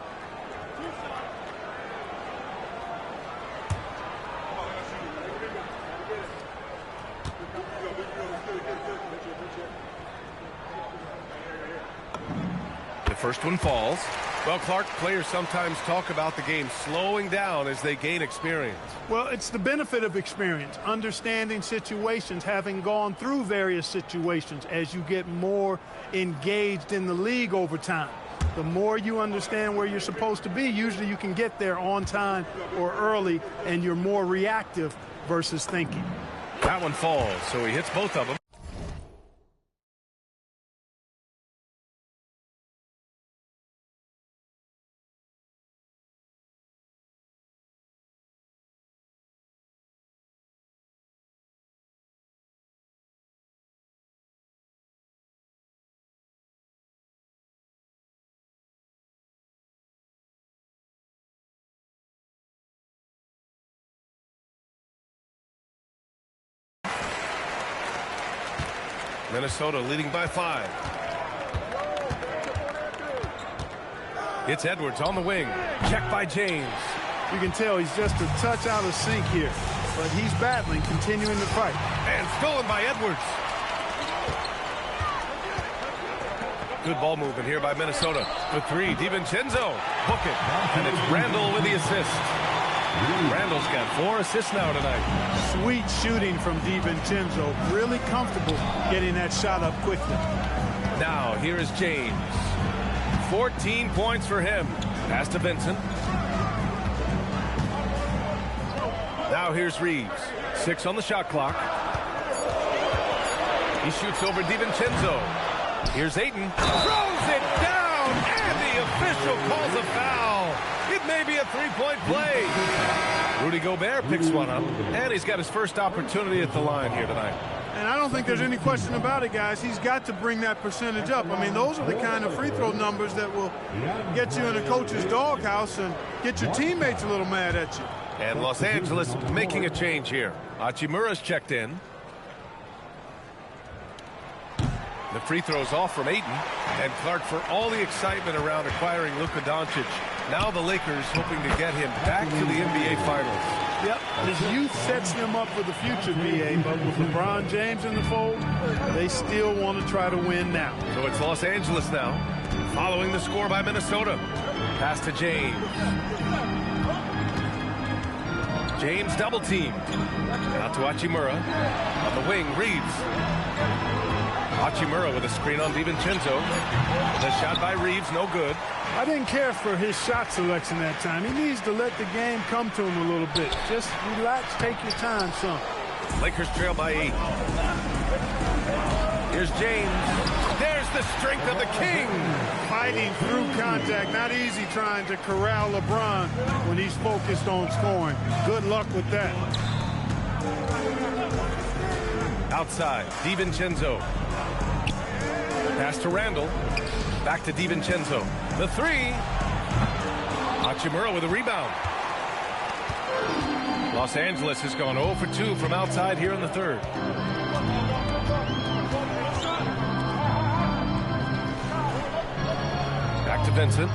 [SPEAKER 3] The first one falls. Well, Clark, players sometimes talk about the game slowing down as they gain experience.
[SPEAKER 5] Well, it's the benefit of experience, understanding situations, having gone through various situations as you get more engaged in the league over time. The more you understand where you're supposed to be, usually you can get there on time or early, and you're more reactive versus thinking.
[SPEAKER 3] That one falls, so he hits both of them. Minnesota leading by 5. It's Edwards on the wing. Checked by James.
[SPEAKER 5] You can tell he's just a touch out of sync here, but he's battling, continuing to fight.
[SPEAKER 3] And stolen by Edwards. Good ball movement here by Minnesota. The 3, DiVincenzo. Hook it. And it's Randall with the assist. Randall's got 4 assists now tonight.
[SPEAKER 5] Sweet shooting from DiVincenzo. Really comfortable getting that shot up quickly.
[SPEAKER 3] Now here is James. 14 points for him. Pass to Vincent. Now here's Reeves. 6 on the shot clock. He shoots over DiVincenzo. Here's Ayton. Throws it down, and the official calls a foul. It may be a 3-point play. Rudy Gobert picks one up, and he's got his first opportunity at the line here tonight.
[SPEAKER 5] And I don't think there's any question about it, guys. He's got to bring that percentage up. I mean, those are the kind of free throw numbers that will get you in a coach's doghouse and get your teammates a little mad at you.
[SPEAKER 3] And Los Angeles making a change here. Hachimura's checked in. The free throw's off from Ayton. And Clark, for all the excitement around acquiring Luka Doncic, now the Lakers hoping to get him back to the NBA Finals.
[SPEAKER 5] Yep, his youth sets him up for the future, BA, but with LeBron James in the fold, they still want to try to win now.
[SPEAKER 3] So it's Los Angeles now, following the score by Minnesota. Pass to James. James double teamed. Out to Hachimura. On the wing, Reeves. Hachimura with a screen on DiVincenzo. The shot by Reeves, no good.
[SPEAKER 5] I didn't care for his shot selection that time. He needs to let the game come to him a little bit. Just relax, take your time, son.
[SPEAKER 3] Lakers trail by 8. Here's James. There's the strength of the King.
[SPEAKER 5] Fighting through contact. Not easy trying to corral LeBron when he's focused on scoring. Good luck with that.
[SPEAKER 3] Outside, DiVincenzo. Pass to Randall. Back to DiVincenzo. The 3. Hachimura with a rebound. Los Angeles has gone 0 for 2 from outside here in the 3rd. Back to Vincent.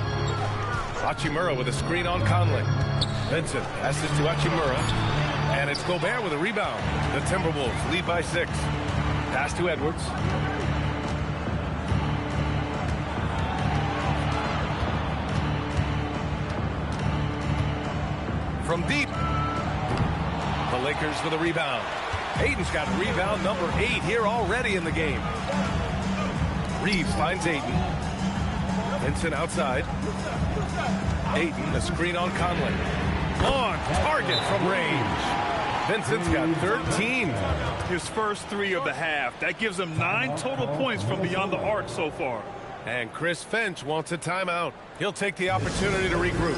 [SPEAKER 3] Hachimura with a screen on Conley. Vincent passes to Hachimura. And it's Gobert with a rebound. The Timberwolves lead by 6. Pass to Edwards. From deep. The Lakers with a rebound. Ayton's got rebound number 8 here already in the game. Reeves finds Ayton. Vincent outside. Ayton, the screen on Conley. On target from range. Vincent's got 13.
[SPEAKER 4] His first 3 of the half. That gives him 9 total points from beyond the arc so far.
[SPEAKER 3] And Chris Finch wants a timeout. He'll take the opportunity to regroup.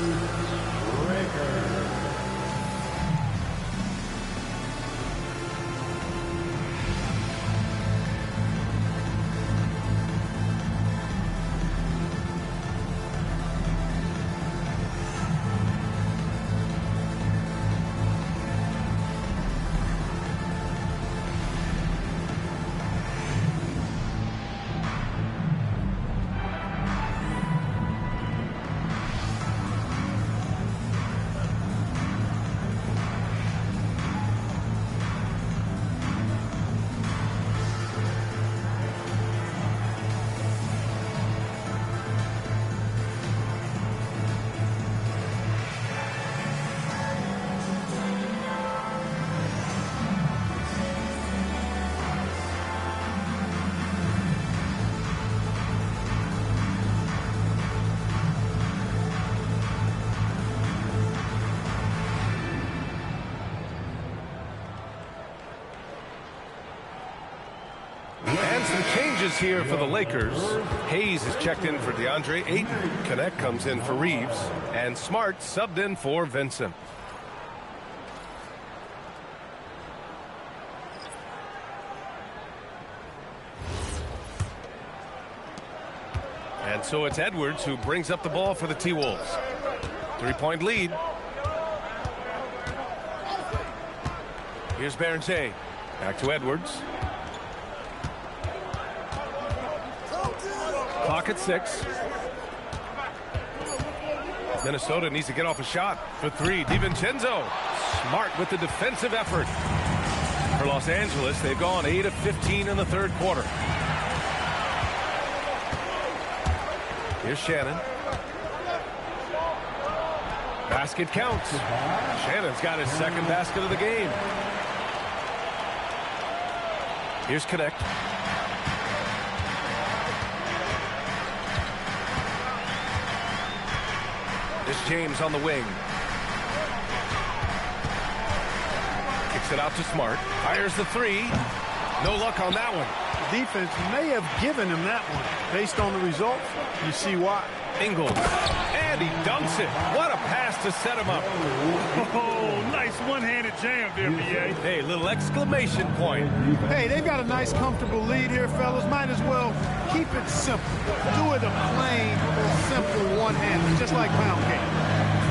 [SPEAKER 3] Some changes here for the Lakers. Hayes is checked in for DeAndre Ayton. Connect comes in for Reeves. And Smart subbed in for Vincent. And so it's Edwards who brings up the ball for the T-Wolves. 3-point lead. Here's Barrett. Back to Edwards. Clock at 6. Minnesota needs to get off a shot for 3. DiVincenzo. Smart with the defensive effort. For Los Angeles, they've gone 8 of 15 in the third quarter. Here's Shannon. Basket counts. Shannon's got his second basket of the game. Here's Connect. This James on the wing. Kicks it out to Smart. Fires the 3. No luck on that one.
[SPEAKER 5] The defense may have given him that one. Based on the results, you see why.
[SPEAKER 3] Ingles. And he dunks it. What a pass to set him up.
[SPEAKER 4] Oh, nice one-handed jam there, B.A.
[SPEAKER 3] Hey, little exclamation point.
[SPEAKER 5] Hey, they've got a nice, comfortable lead here, fellas. Might as well keep it simple. Do it a plain, simple one-handed, just like pound cake.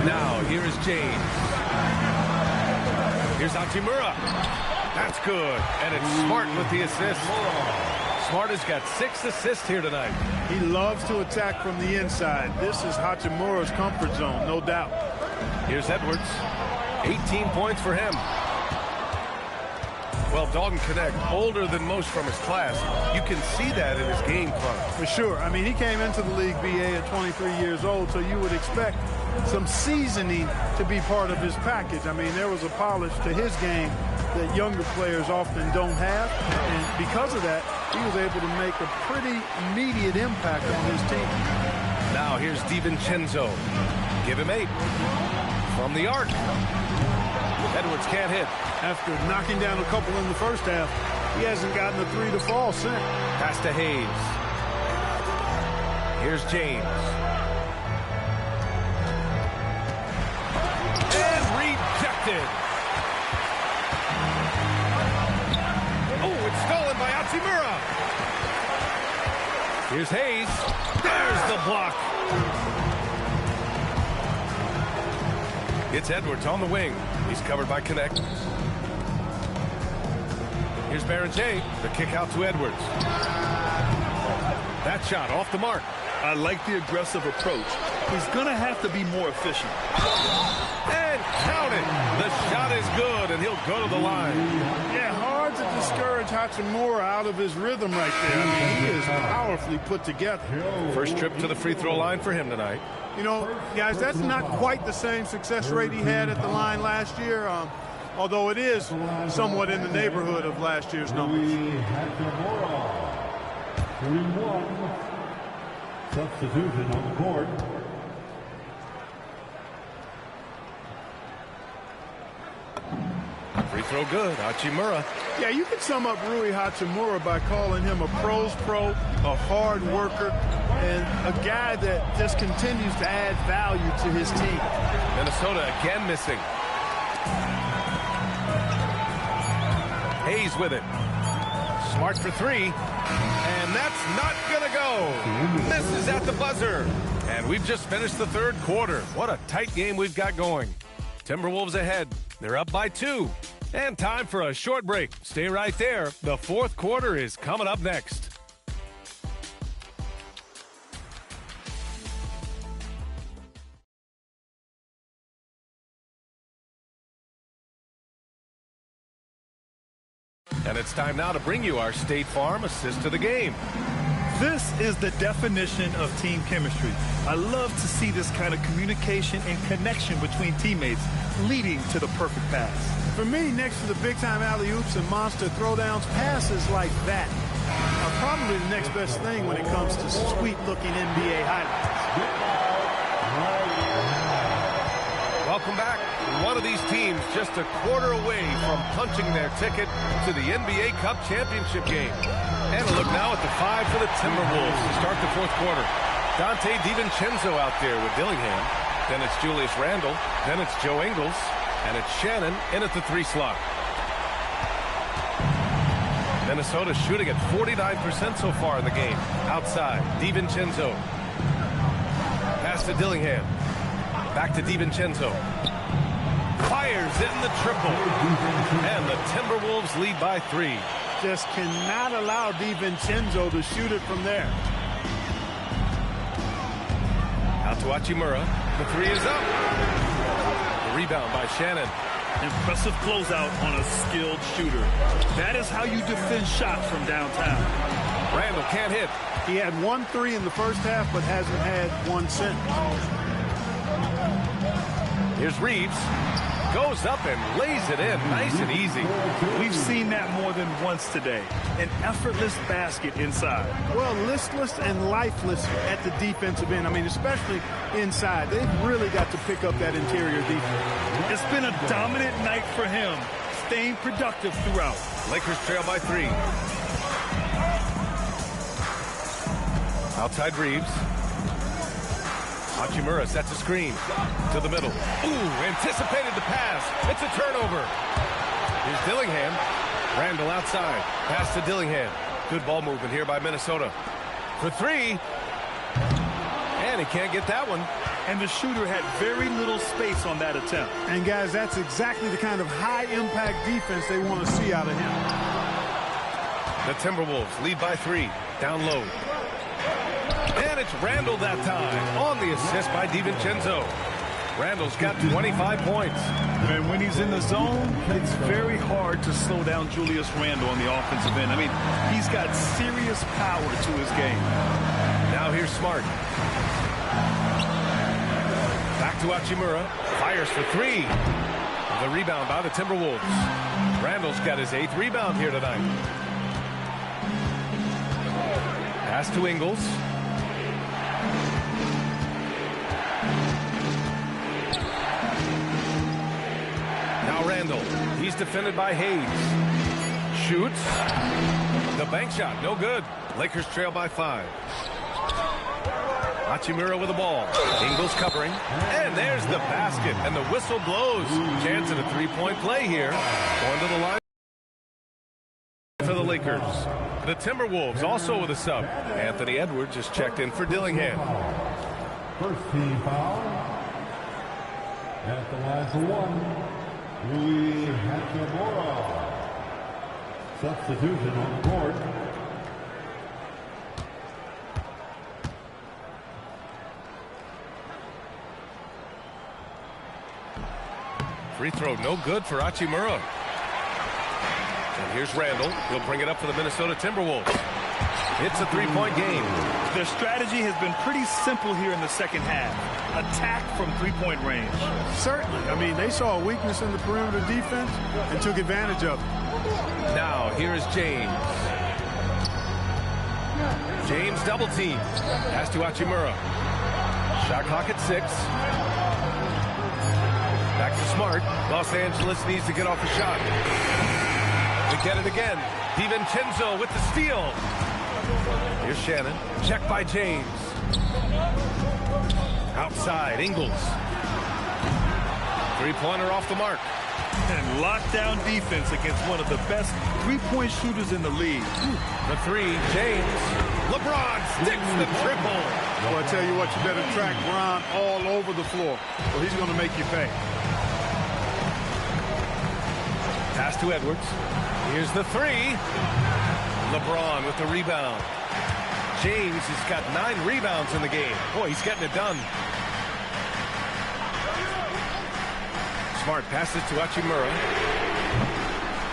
[SPEAKER 3] Now, here is James. Here's Hachimura. That's good. And it's Smart with the assist. Smart has got 6 assists here tonight.
[SPEAKER 5] He loves to attack from the inside. This is Hachimura's comfort zone, no doubt.
[SPEAKER 3] Here's Edwards. 18 points for him. Well, Dalton Connect, older than most from his class. You can see that in his game crunch.
[SPEAKER 5] For sure. I mean, he came into the league, BA, at 23 years old, so you would expect some seasoning to be part of his package. I mean, there was a polish to his game that younger players often don't have, and because of that, he was able to make a pretty immediate impact on his team.
[SPEAKER 3] Now here's DiVincenzo. Give him 8. From the arc. Edwards can't hit.
[SPEAKER 5] After knocking down a couple in the first half, he hasn't gotten a 3 to fall since.
[SPEAKER 3] Pass to Hayes. Here's James. And rejected. Oh, it's stolen by Hachimura. Here's Hayes. There's the block. It's Edwards on the wing. He's covered by Connect. Here's Barrett. The kick out to Edwards. That shot off the mark.
[SPEAKER 4] I like the aggressive approach. He's going to have to be more efficient.
[SPEAKER 3] And count it. The shot is good, and he'll go to the line.
[SPEAKER 5] Yeah, hard to discourage Hachimura out of his rhythm right there. I mean, he is powerfully put together.
[SPEAKER 3] First trip to the free throw line for him tonight.
[SPEAKER 5] You know, guys, that's not quite the same success rate he had at the line last year, although it is somewhat in the neighborhood of last year's numbers.
[SPEAKER 7] 31. Substitution on the court.
[SPEAKER 3] Free throw good. Hachimura.
[SPEAKER 5] Yeah, you could sum up Rui Hachimura by calling him a pro's pro, a hard worker, and a guy that just continues to add value to his team.
[SPEAKER 3] Minnesota again missing. Hayes with it. Smart for 3. And that's not going to go. Misses at the buzzer. And we've just finished the third quarter. What a tight game we've got going. Timberwolves ahead. They're up by 2. And time for a short break. Stay right there. The fourth quarter is coming up next. And it's time now to bring you our State Farm assist to the game.
[SPEAKER 4] This is the definition of team chemistry. I love to see this kind of communication and connection between teammates leading to the perfect pass.
[SPEAKER 5] For me, next to the big-time alley-oops and monster throwdowns, passes like that are probably the next best thing when it comes to sweet-looking NBA highlights.
[SPEAKER 3] Welcome back. One of these teams just a quarter away from punching their ticket to the NBA Cup championship game. And a look now at the 5 for the Timberwolves to start the fourth quarter. Dante DiVincenzo out there with Dillingham. Then it's Julius Randle. Then it's Joe Ingles. And it's Shannon in at the 3 slot. Minnesota shooting at 49% so far in the game. Outside, DiVincenzo. Pass to Dillingham. Back to DiVincenzo. Fires in the triple. And the Timberwolves lead by 3.
[SPEAKER 5] Just cannot allow DiVincenzo to shoot it from there.
[SPEAKER 3] Out to Hachimura. The 3 is up. The rebound by Shannon.
[SPEAKER 4] Impressive closeout on a skilled shooter. That is how you defend shots from downtown.
[SPEAKER 3] Randle can't hit.
[SPEAKER 5] He had 1 3 in the first half, but hasn't had one since.
[SPEAKER 3] Here's Reeves. Goes up and lays it in. Nice and easy.
[SPEAKER 4] We've seen that more than once today. An effortless basket inside.
[SPEAKER 5] Well, listless and lifeless at the defensive end. I mean, especially inside. They've really got to pick up that interior defense.
[SPEAKER 4] It's been a dominant night for him, staying productive throughout.
[SPEAKER 3] Lakers trail by 3. Outside Reeves. Hachimura sets a screen to the middle. Ooh, anticipated the pass. It's a turnover. Here's Dillingham. Randle outside. Pass to Dillingham. Good ball movement here by Minnesota. For 3. And he can't get that one.
[SPEAKER 4] And the shooter had very little space on that attempt.
[SPEAKER 5] And, guys, that's exactly the kind of high-impact defense they want to see out of him.
[SPEAKER 3] The Timberwolves lead by 3. Down low. And it's Randle that time on the assist by DiVincenzo. Randle's got 25 points.
[SPEAKER 4] And when he's in the zone, it's very hard to slow down Julius Randle on the offensive end. I mean, he's got serious power to his game.
[SPEAKER 3] Now here's Smart. Back to Hachimura. Fires for 3. The rebound by the Timberwolves. Randle's got his 8th rebound here tonight. Pass to Ingles. Now Randle. He's defended by Hayes. Shoots. The bank shot. No good. Lakers trail by 5. Hachimura with the ball. Ingles covering. And there's the basket. And the whistle blows. Chance at a 3-point play here. Going to the line for the Lakers. The Timberwolves also with a sub. Anthony Edwards just checked in for Dillingham.
[SPEAKER 7] First team foul. At the line for 1, Rui Hachimura. Substitution on the board.
[SPEAKER 3] Free throw no good for Hachimura. And here's Randle. He'll bring it up for the Minnesota Timberwolves. It's a 3-point game.
[SPEAKER 4] Their strategy has been pretty simple here in the second half. Attack from 3-point range.
[SPEAKER 5] Certainly. I mean, they saw a weakness in the perimeter defense and took advantage of it.
[SPEAKER 3] Now, here is James. James double team. Pass to Hachimura. Shot clock at 6. Back to Smart. Los Angeles needs to get off a shot. We get it again. DiVincenzo with the steal. Here's Shannon. Checked by James. Outside, Ingles. 3-pointer off the mark.
[SPEAKER 4] And lockdown defense against one of the best 3-point shooters in the league.
[SPEAKER 3] The 3, James. LeBron sticks the triple.
[SPEAKER 5] Well, I tell you what, you better track Bron all over the floor, or he's going to make you pay.
[SPEAKER 3] Pass to Edwards. Here's the 3. LeBron with the rebound. James has got 9 rebounds in the game. Boy, he's getting it done. Smart passes to Hachimura.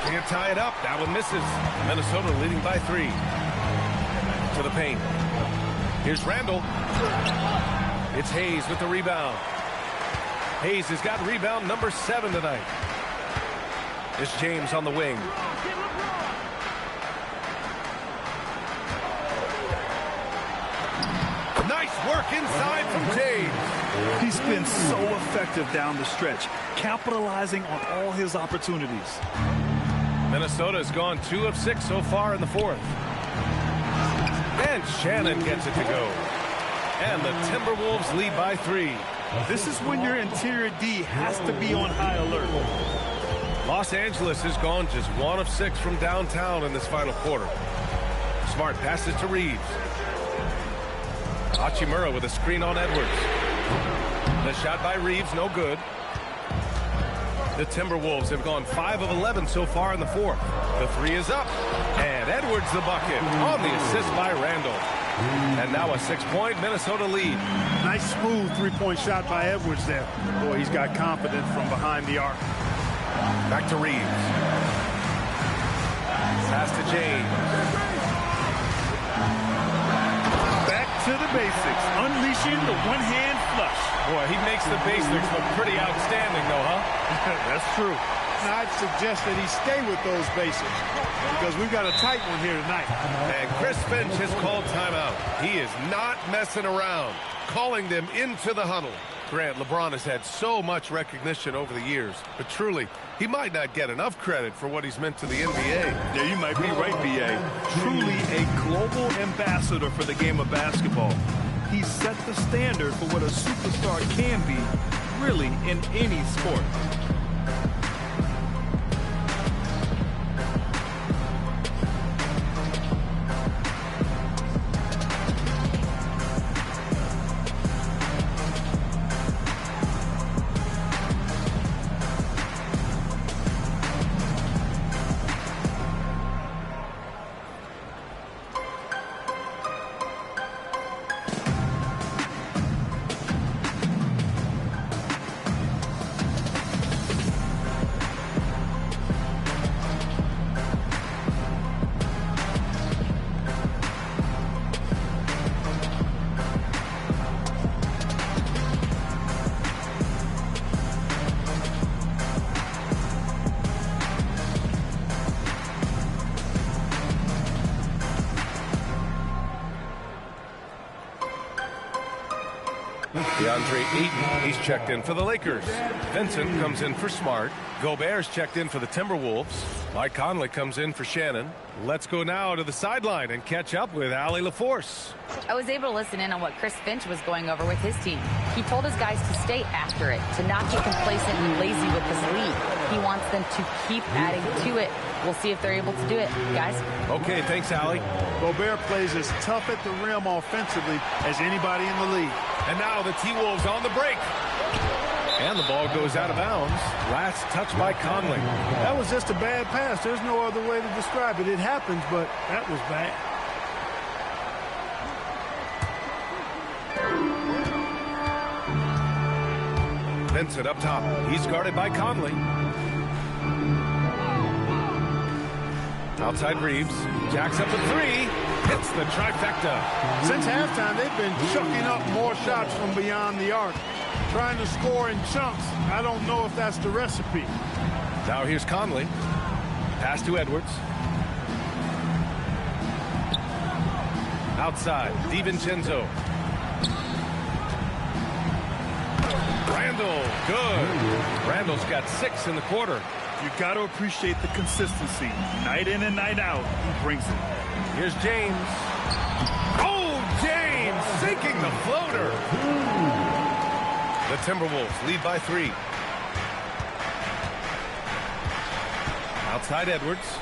[SPEAKER 3] Can't tie it up. That one misses. Minnesota leading by 3. To the paint. Here's Randle. It's Hayes with the rebound. Hayes has got rebound number 7 tonight. It's James on the wing. Nice work inside from James.
[SPEAKER 4] He's been so effective down the stretch, capitalizing on all his opportunities.
[SPEAKER 3] Minnesota's gone 2 of 6 so far in the fourth. And Shannon gets it to go. And the Timberwolves lead by 3.
[SPEAKER 4] This is when your interior D has to be on high alert.
[SPEAKER 3] Los Angeles has gone just 1 of 6 from downtown in this final quarter. Smart passes to Reeves. Hachimura with a screen on Edwards. The shot by Reeves, no good. The Timberwolves have gone 5 of 11 so far in the fourth. The 3 is up. And Edwards the bucket on the assist by Randall. And now a 6-point Minnesota lead.
[SPEAKER 5] Nice smooth three-point shot by Edwards there. Boy, he's got confidence from behind the arc.
[SPEAKER 3] Back to Reeves. Pass to James.
[SPEAKER 4] Back to the basics, unleashing the one-hand flush.
[SPEAKER 3] Boy, he makes the basics look pretty outstanding, though, huh?
[SPEAKER 4] That's true.
[SPEAKER 5] Now, I'd suggest that he stay with those basics because we've got a tight one here tonight.
[SPEAKER 3] And Chris Finch has called timeout. He is not messing around, calling them into the huddle. Grant, LeBron has had so much recognition over the years, but truly, he might not get enough credit for what he's meant to the NBA.
[SPEAKER 4] Yeah, you might be right, B.A. Truly a global ambassador for the game of basketball. He set the standard for what a superstar can be, really, in any sport.
[SPEAKER 3] DeAndre Ayton, he's checked in for the Lakers. Vincent comes in for Smart. Gobert's checked in for the Timberwolves. Mike Conley comes in for Shannon. Let's go now to the sideline and catch up with Allie LaForce.
[SPEAKER 6] I was able to listen in on what Chris Finch was going over with his team. He told his guys to stay after it, to not get complacent and lazy with this lead. He wants them to keep adding to it. We'll see if they're able to do it, guys.
[SPEAKER 3] Okay, thanks, Allie.
[SPEAKER 5] Gobert plays as tough at the rim offensively as anybody in the league.
[SPEAKER 3] And now the T-Wolves on the break. And the ball goes out of bounds. Last touch by Conley.
[SPEAKER 5] That was just a bad pass. There's no other way to describe it. It happens, but that was bad.
[SPEAKER 3] Vincent up top. He's guarded by Conley. Outside Reeves. Jacks up a 3. Hits the trifecta.
[SPEAKER 5] Since halftime, they've been chucking up more shots from beyond the arc. Trying to score in chunks. I don't know if that's the recipe.
[SPEAKER 3] Now here's Conley. Pass to Edwards. Outside, DiVincenzo. Randall, good. Randall's got 6 in the quarter.
[SPEAKER 4] You got to appreciate the consistency. Night in and night out, he brings it.
[SPEAKER 3] Here's James. Oh, James sinking the floater. The Timberwolves lead by 3. Outside Edwards.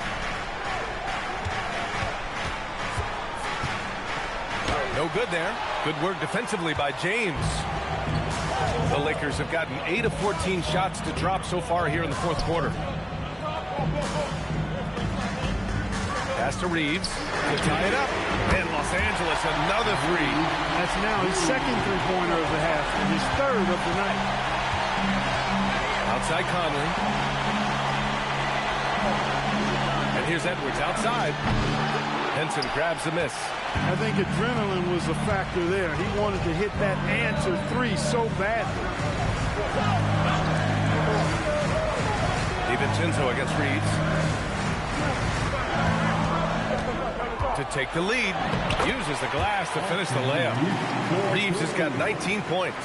[SPEAKER 3] No good there. Good work defensively by James. The Lakers have gotten 8 of 14 shots to drop so far here in the fourth quarter. Pass to Reeves to tie it up. And Los Angeles another 3.
[SPEAKER 5] That's now his second three-pointer of the half and his third of the night.
[SPEAKER 3] Outside Conley. And here's Edwards outside. Henson grabs the miss.
[SPEAKER 5] I think adrenaline was a factor there. He wanted to hit that answer 3 so badly. DiVincenzo against Reeves.
[SPEAKER 3] to take the lead. Uses the glass to finish the layup. Reeves has got 19 points.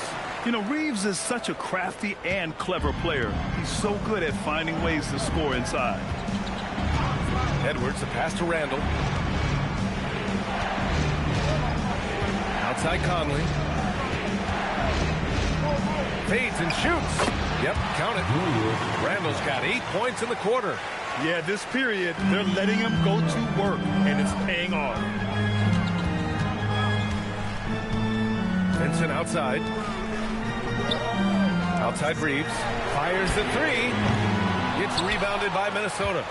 [SPEAKER 4] You know, Reeves is such a crafty and clever player. He's so good at finding ways to score inside.
[SPEAKER 3] Edwards, the pass to Randall. Outside Conley. Fades and shoots. Yep, count it. Randall's got 8 points in the quarter.
[SPEAKER 4] Yeah, this period, they're letting him go to work, and it's paying off.
[SPEAKER 3] Vincent outside. Outside Reeves. Fires the three. Gets rebounded by Minnesota.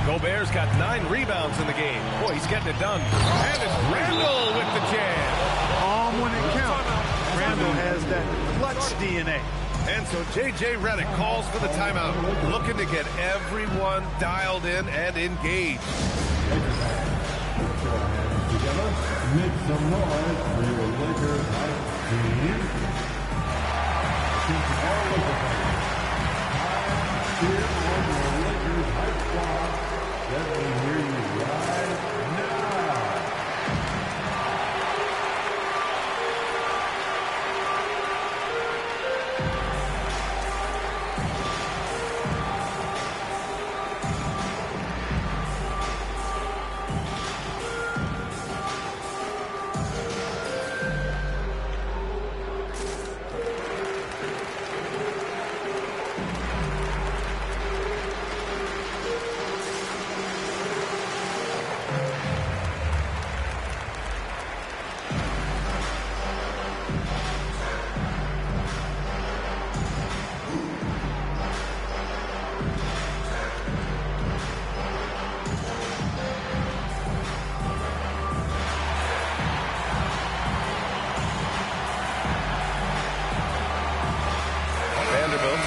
[SPEAKER 3] Gobert's got 9 rebounds in the game. Boy, he's getting it done. And it's Randall with the jam.
[SPEAKER 5] Arm when it counts. Randall has that clutch DNA.
[SPEAKER 3] And so J.J. Redick calls for the timeout, looking to get everyone dialed in and engaged.
[SPEAKER 7] Make some noise for your Lakers hype team. Since all of the fans here on your Lakers hype squad, let me hear you right now.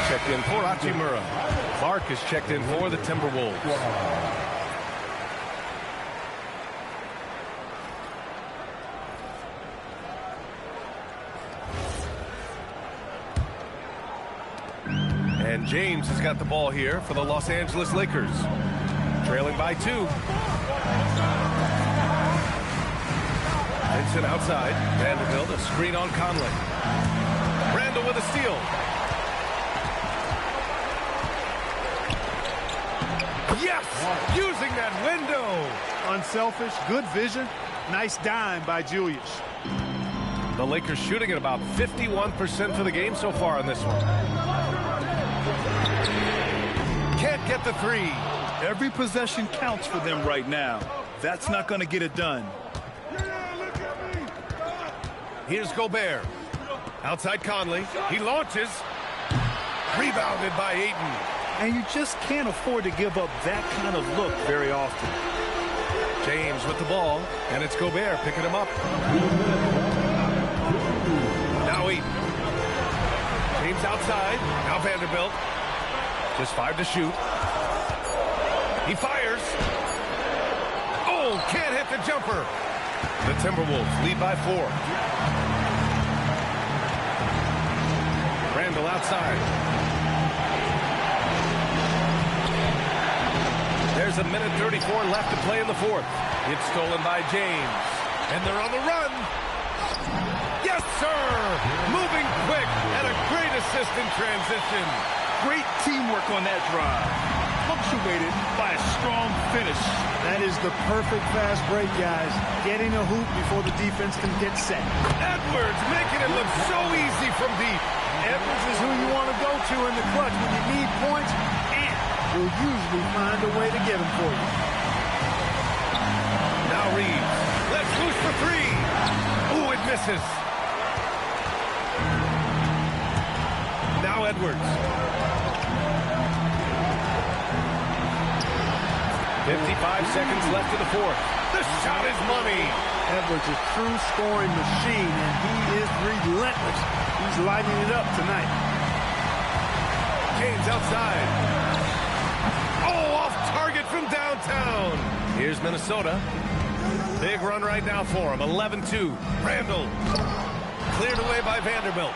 [SPEAKER 3] Checked in for Hachimura. Clark is checked in for the Timberwolves. And James has got the ball here for the Los Angeles Lakers. Trailing by 2. Vincent outside. Vanderbilt, a screen on Conley. Randall with a steal. Yes! Using that window!
[SPEAKER 5] Unselfish, good vision. Nice dime by Julius.
[SPEAKER 3] The Lakers shooting at about 51% for the game so far in this one. Can't get the three.
[SPEAKER 4] Every possession counts for them right now. That's not going to get it done.
[SPEAKER 3] Here's Gobert. Outside Conley. He launches. Rebounded by Ayton.
[SPEAKER 4] And you just can't afford to give up that kind of look very often.
[SPEAKER 3] James with the ball, and it's Gobert picking him up. Now Ayton. James outside. Now Vanderbilt. Just 5 to shoot. He fires. Oh, can't hit the jumper. The Timberwolves lead by 4. Randall outside. There's a minute 34 left to play in the 4th. It's stolen by James. And they're on the run. Yes, sir! Moving quick and a great assist in transition.
[SPEAKER 4] Great teamwork on that drive. Punctuated by a strong finish.
[SPEAKER 5] That is the perfect fast break, guys. Getting a hoop before the defense can get set.
[SPEAKER 3] Edwards making it look so easy from deep.
[SPEAKER 5] Edwards is who you want to go to in the clutch when you need points, and will usually find a way to get them for you.
[SPEAKER 3] Now Reeves. Let's loose for 3. Ooh, it misses. Now Edwards. 55 seconds left in the 4th. The shot is money.
[SPEAKER 5] Edwards, a true scoring machine, and he is relentless. He's lighting it up tonight.
[SPEAKER 3] James outside. Oh, off target from downtown. Here's Minnesota. Big run right now for him. 11-2. Randall. Cleared away by Vanderbilt.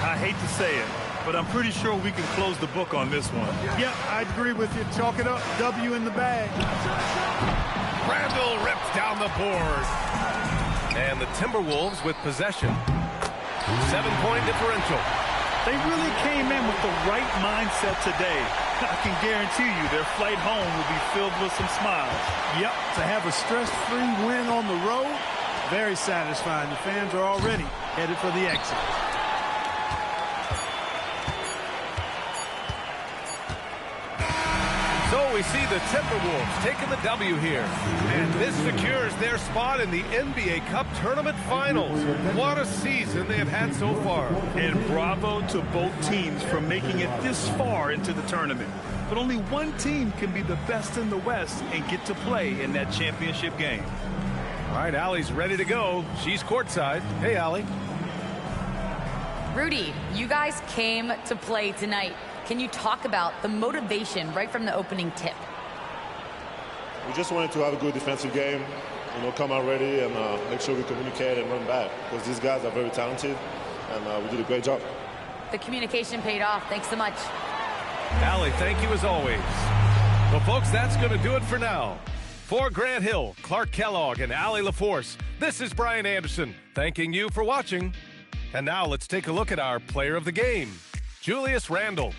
[SPEAKER 4] I hate to say it, but I'm pretty sure we can close the book on this one.
[SPEAKER 5] Yeah, I agree with you. Chalk it up. W in the bag.
[SPEAKER 3] Randall rips down the board. And the Timberwolves with possession. 7-point differential.
[SPEAKER 4] They really came in with the right mindset today. I can guarantee you their flight home will be filled with some smiles.
[SPEAKER 5] Yep, to have a stress-free win on the road, very satisfying. The fans are already headed for the exit.
[SPEAKER 3] So we see the Timberwolves taking the W here. And this secures their spot in the NBA Cup Tournament Finals. What a season they have had so far.
[SPEAKER 4] And bravo to both teams for making it this far into the tournament. But only one team can be the best in the West and get to play in that championship game.
[SPEAKER 3] All right, Allie's ready to go. She's courtside. Hey, Allie.
[SPEAKER 6] Rudy, you guys came to play tonight. Can you talk about the motivation right from the opening tip?
[SPEAKER 11] We just wanted to have a good defensive game, come out ready and make sure we communicate and run back, because these guys are very talented, and we did a great job.
[SPEAKER 6] The communication paid off. Thanks so much.
[SPEAKER 3] Allie, thank you as always. Well, folks, that's going to do it for now. For Grant Hill, Clark Kellogg, and Allie LaForce, this is Brian Anderson, thanking you for watching. And now let's take a look at our player of the game, Julius Randle.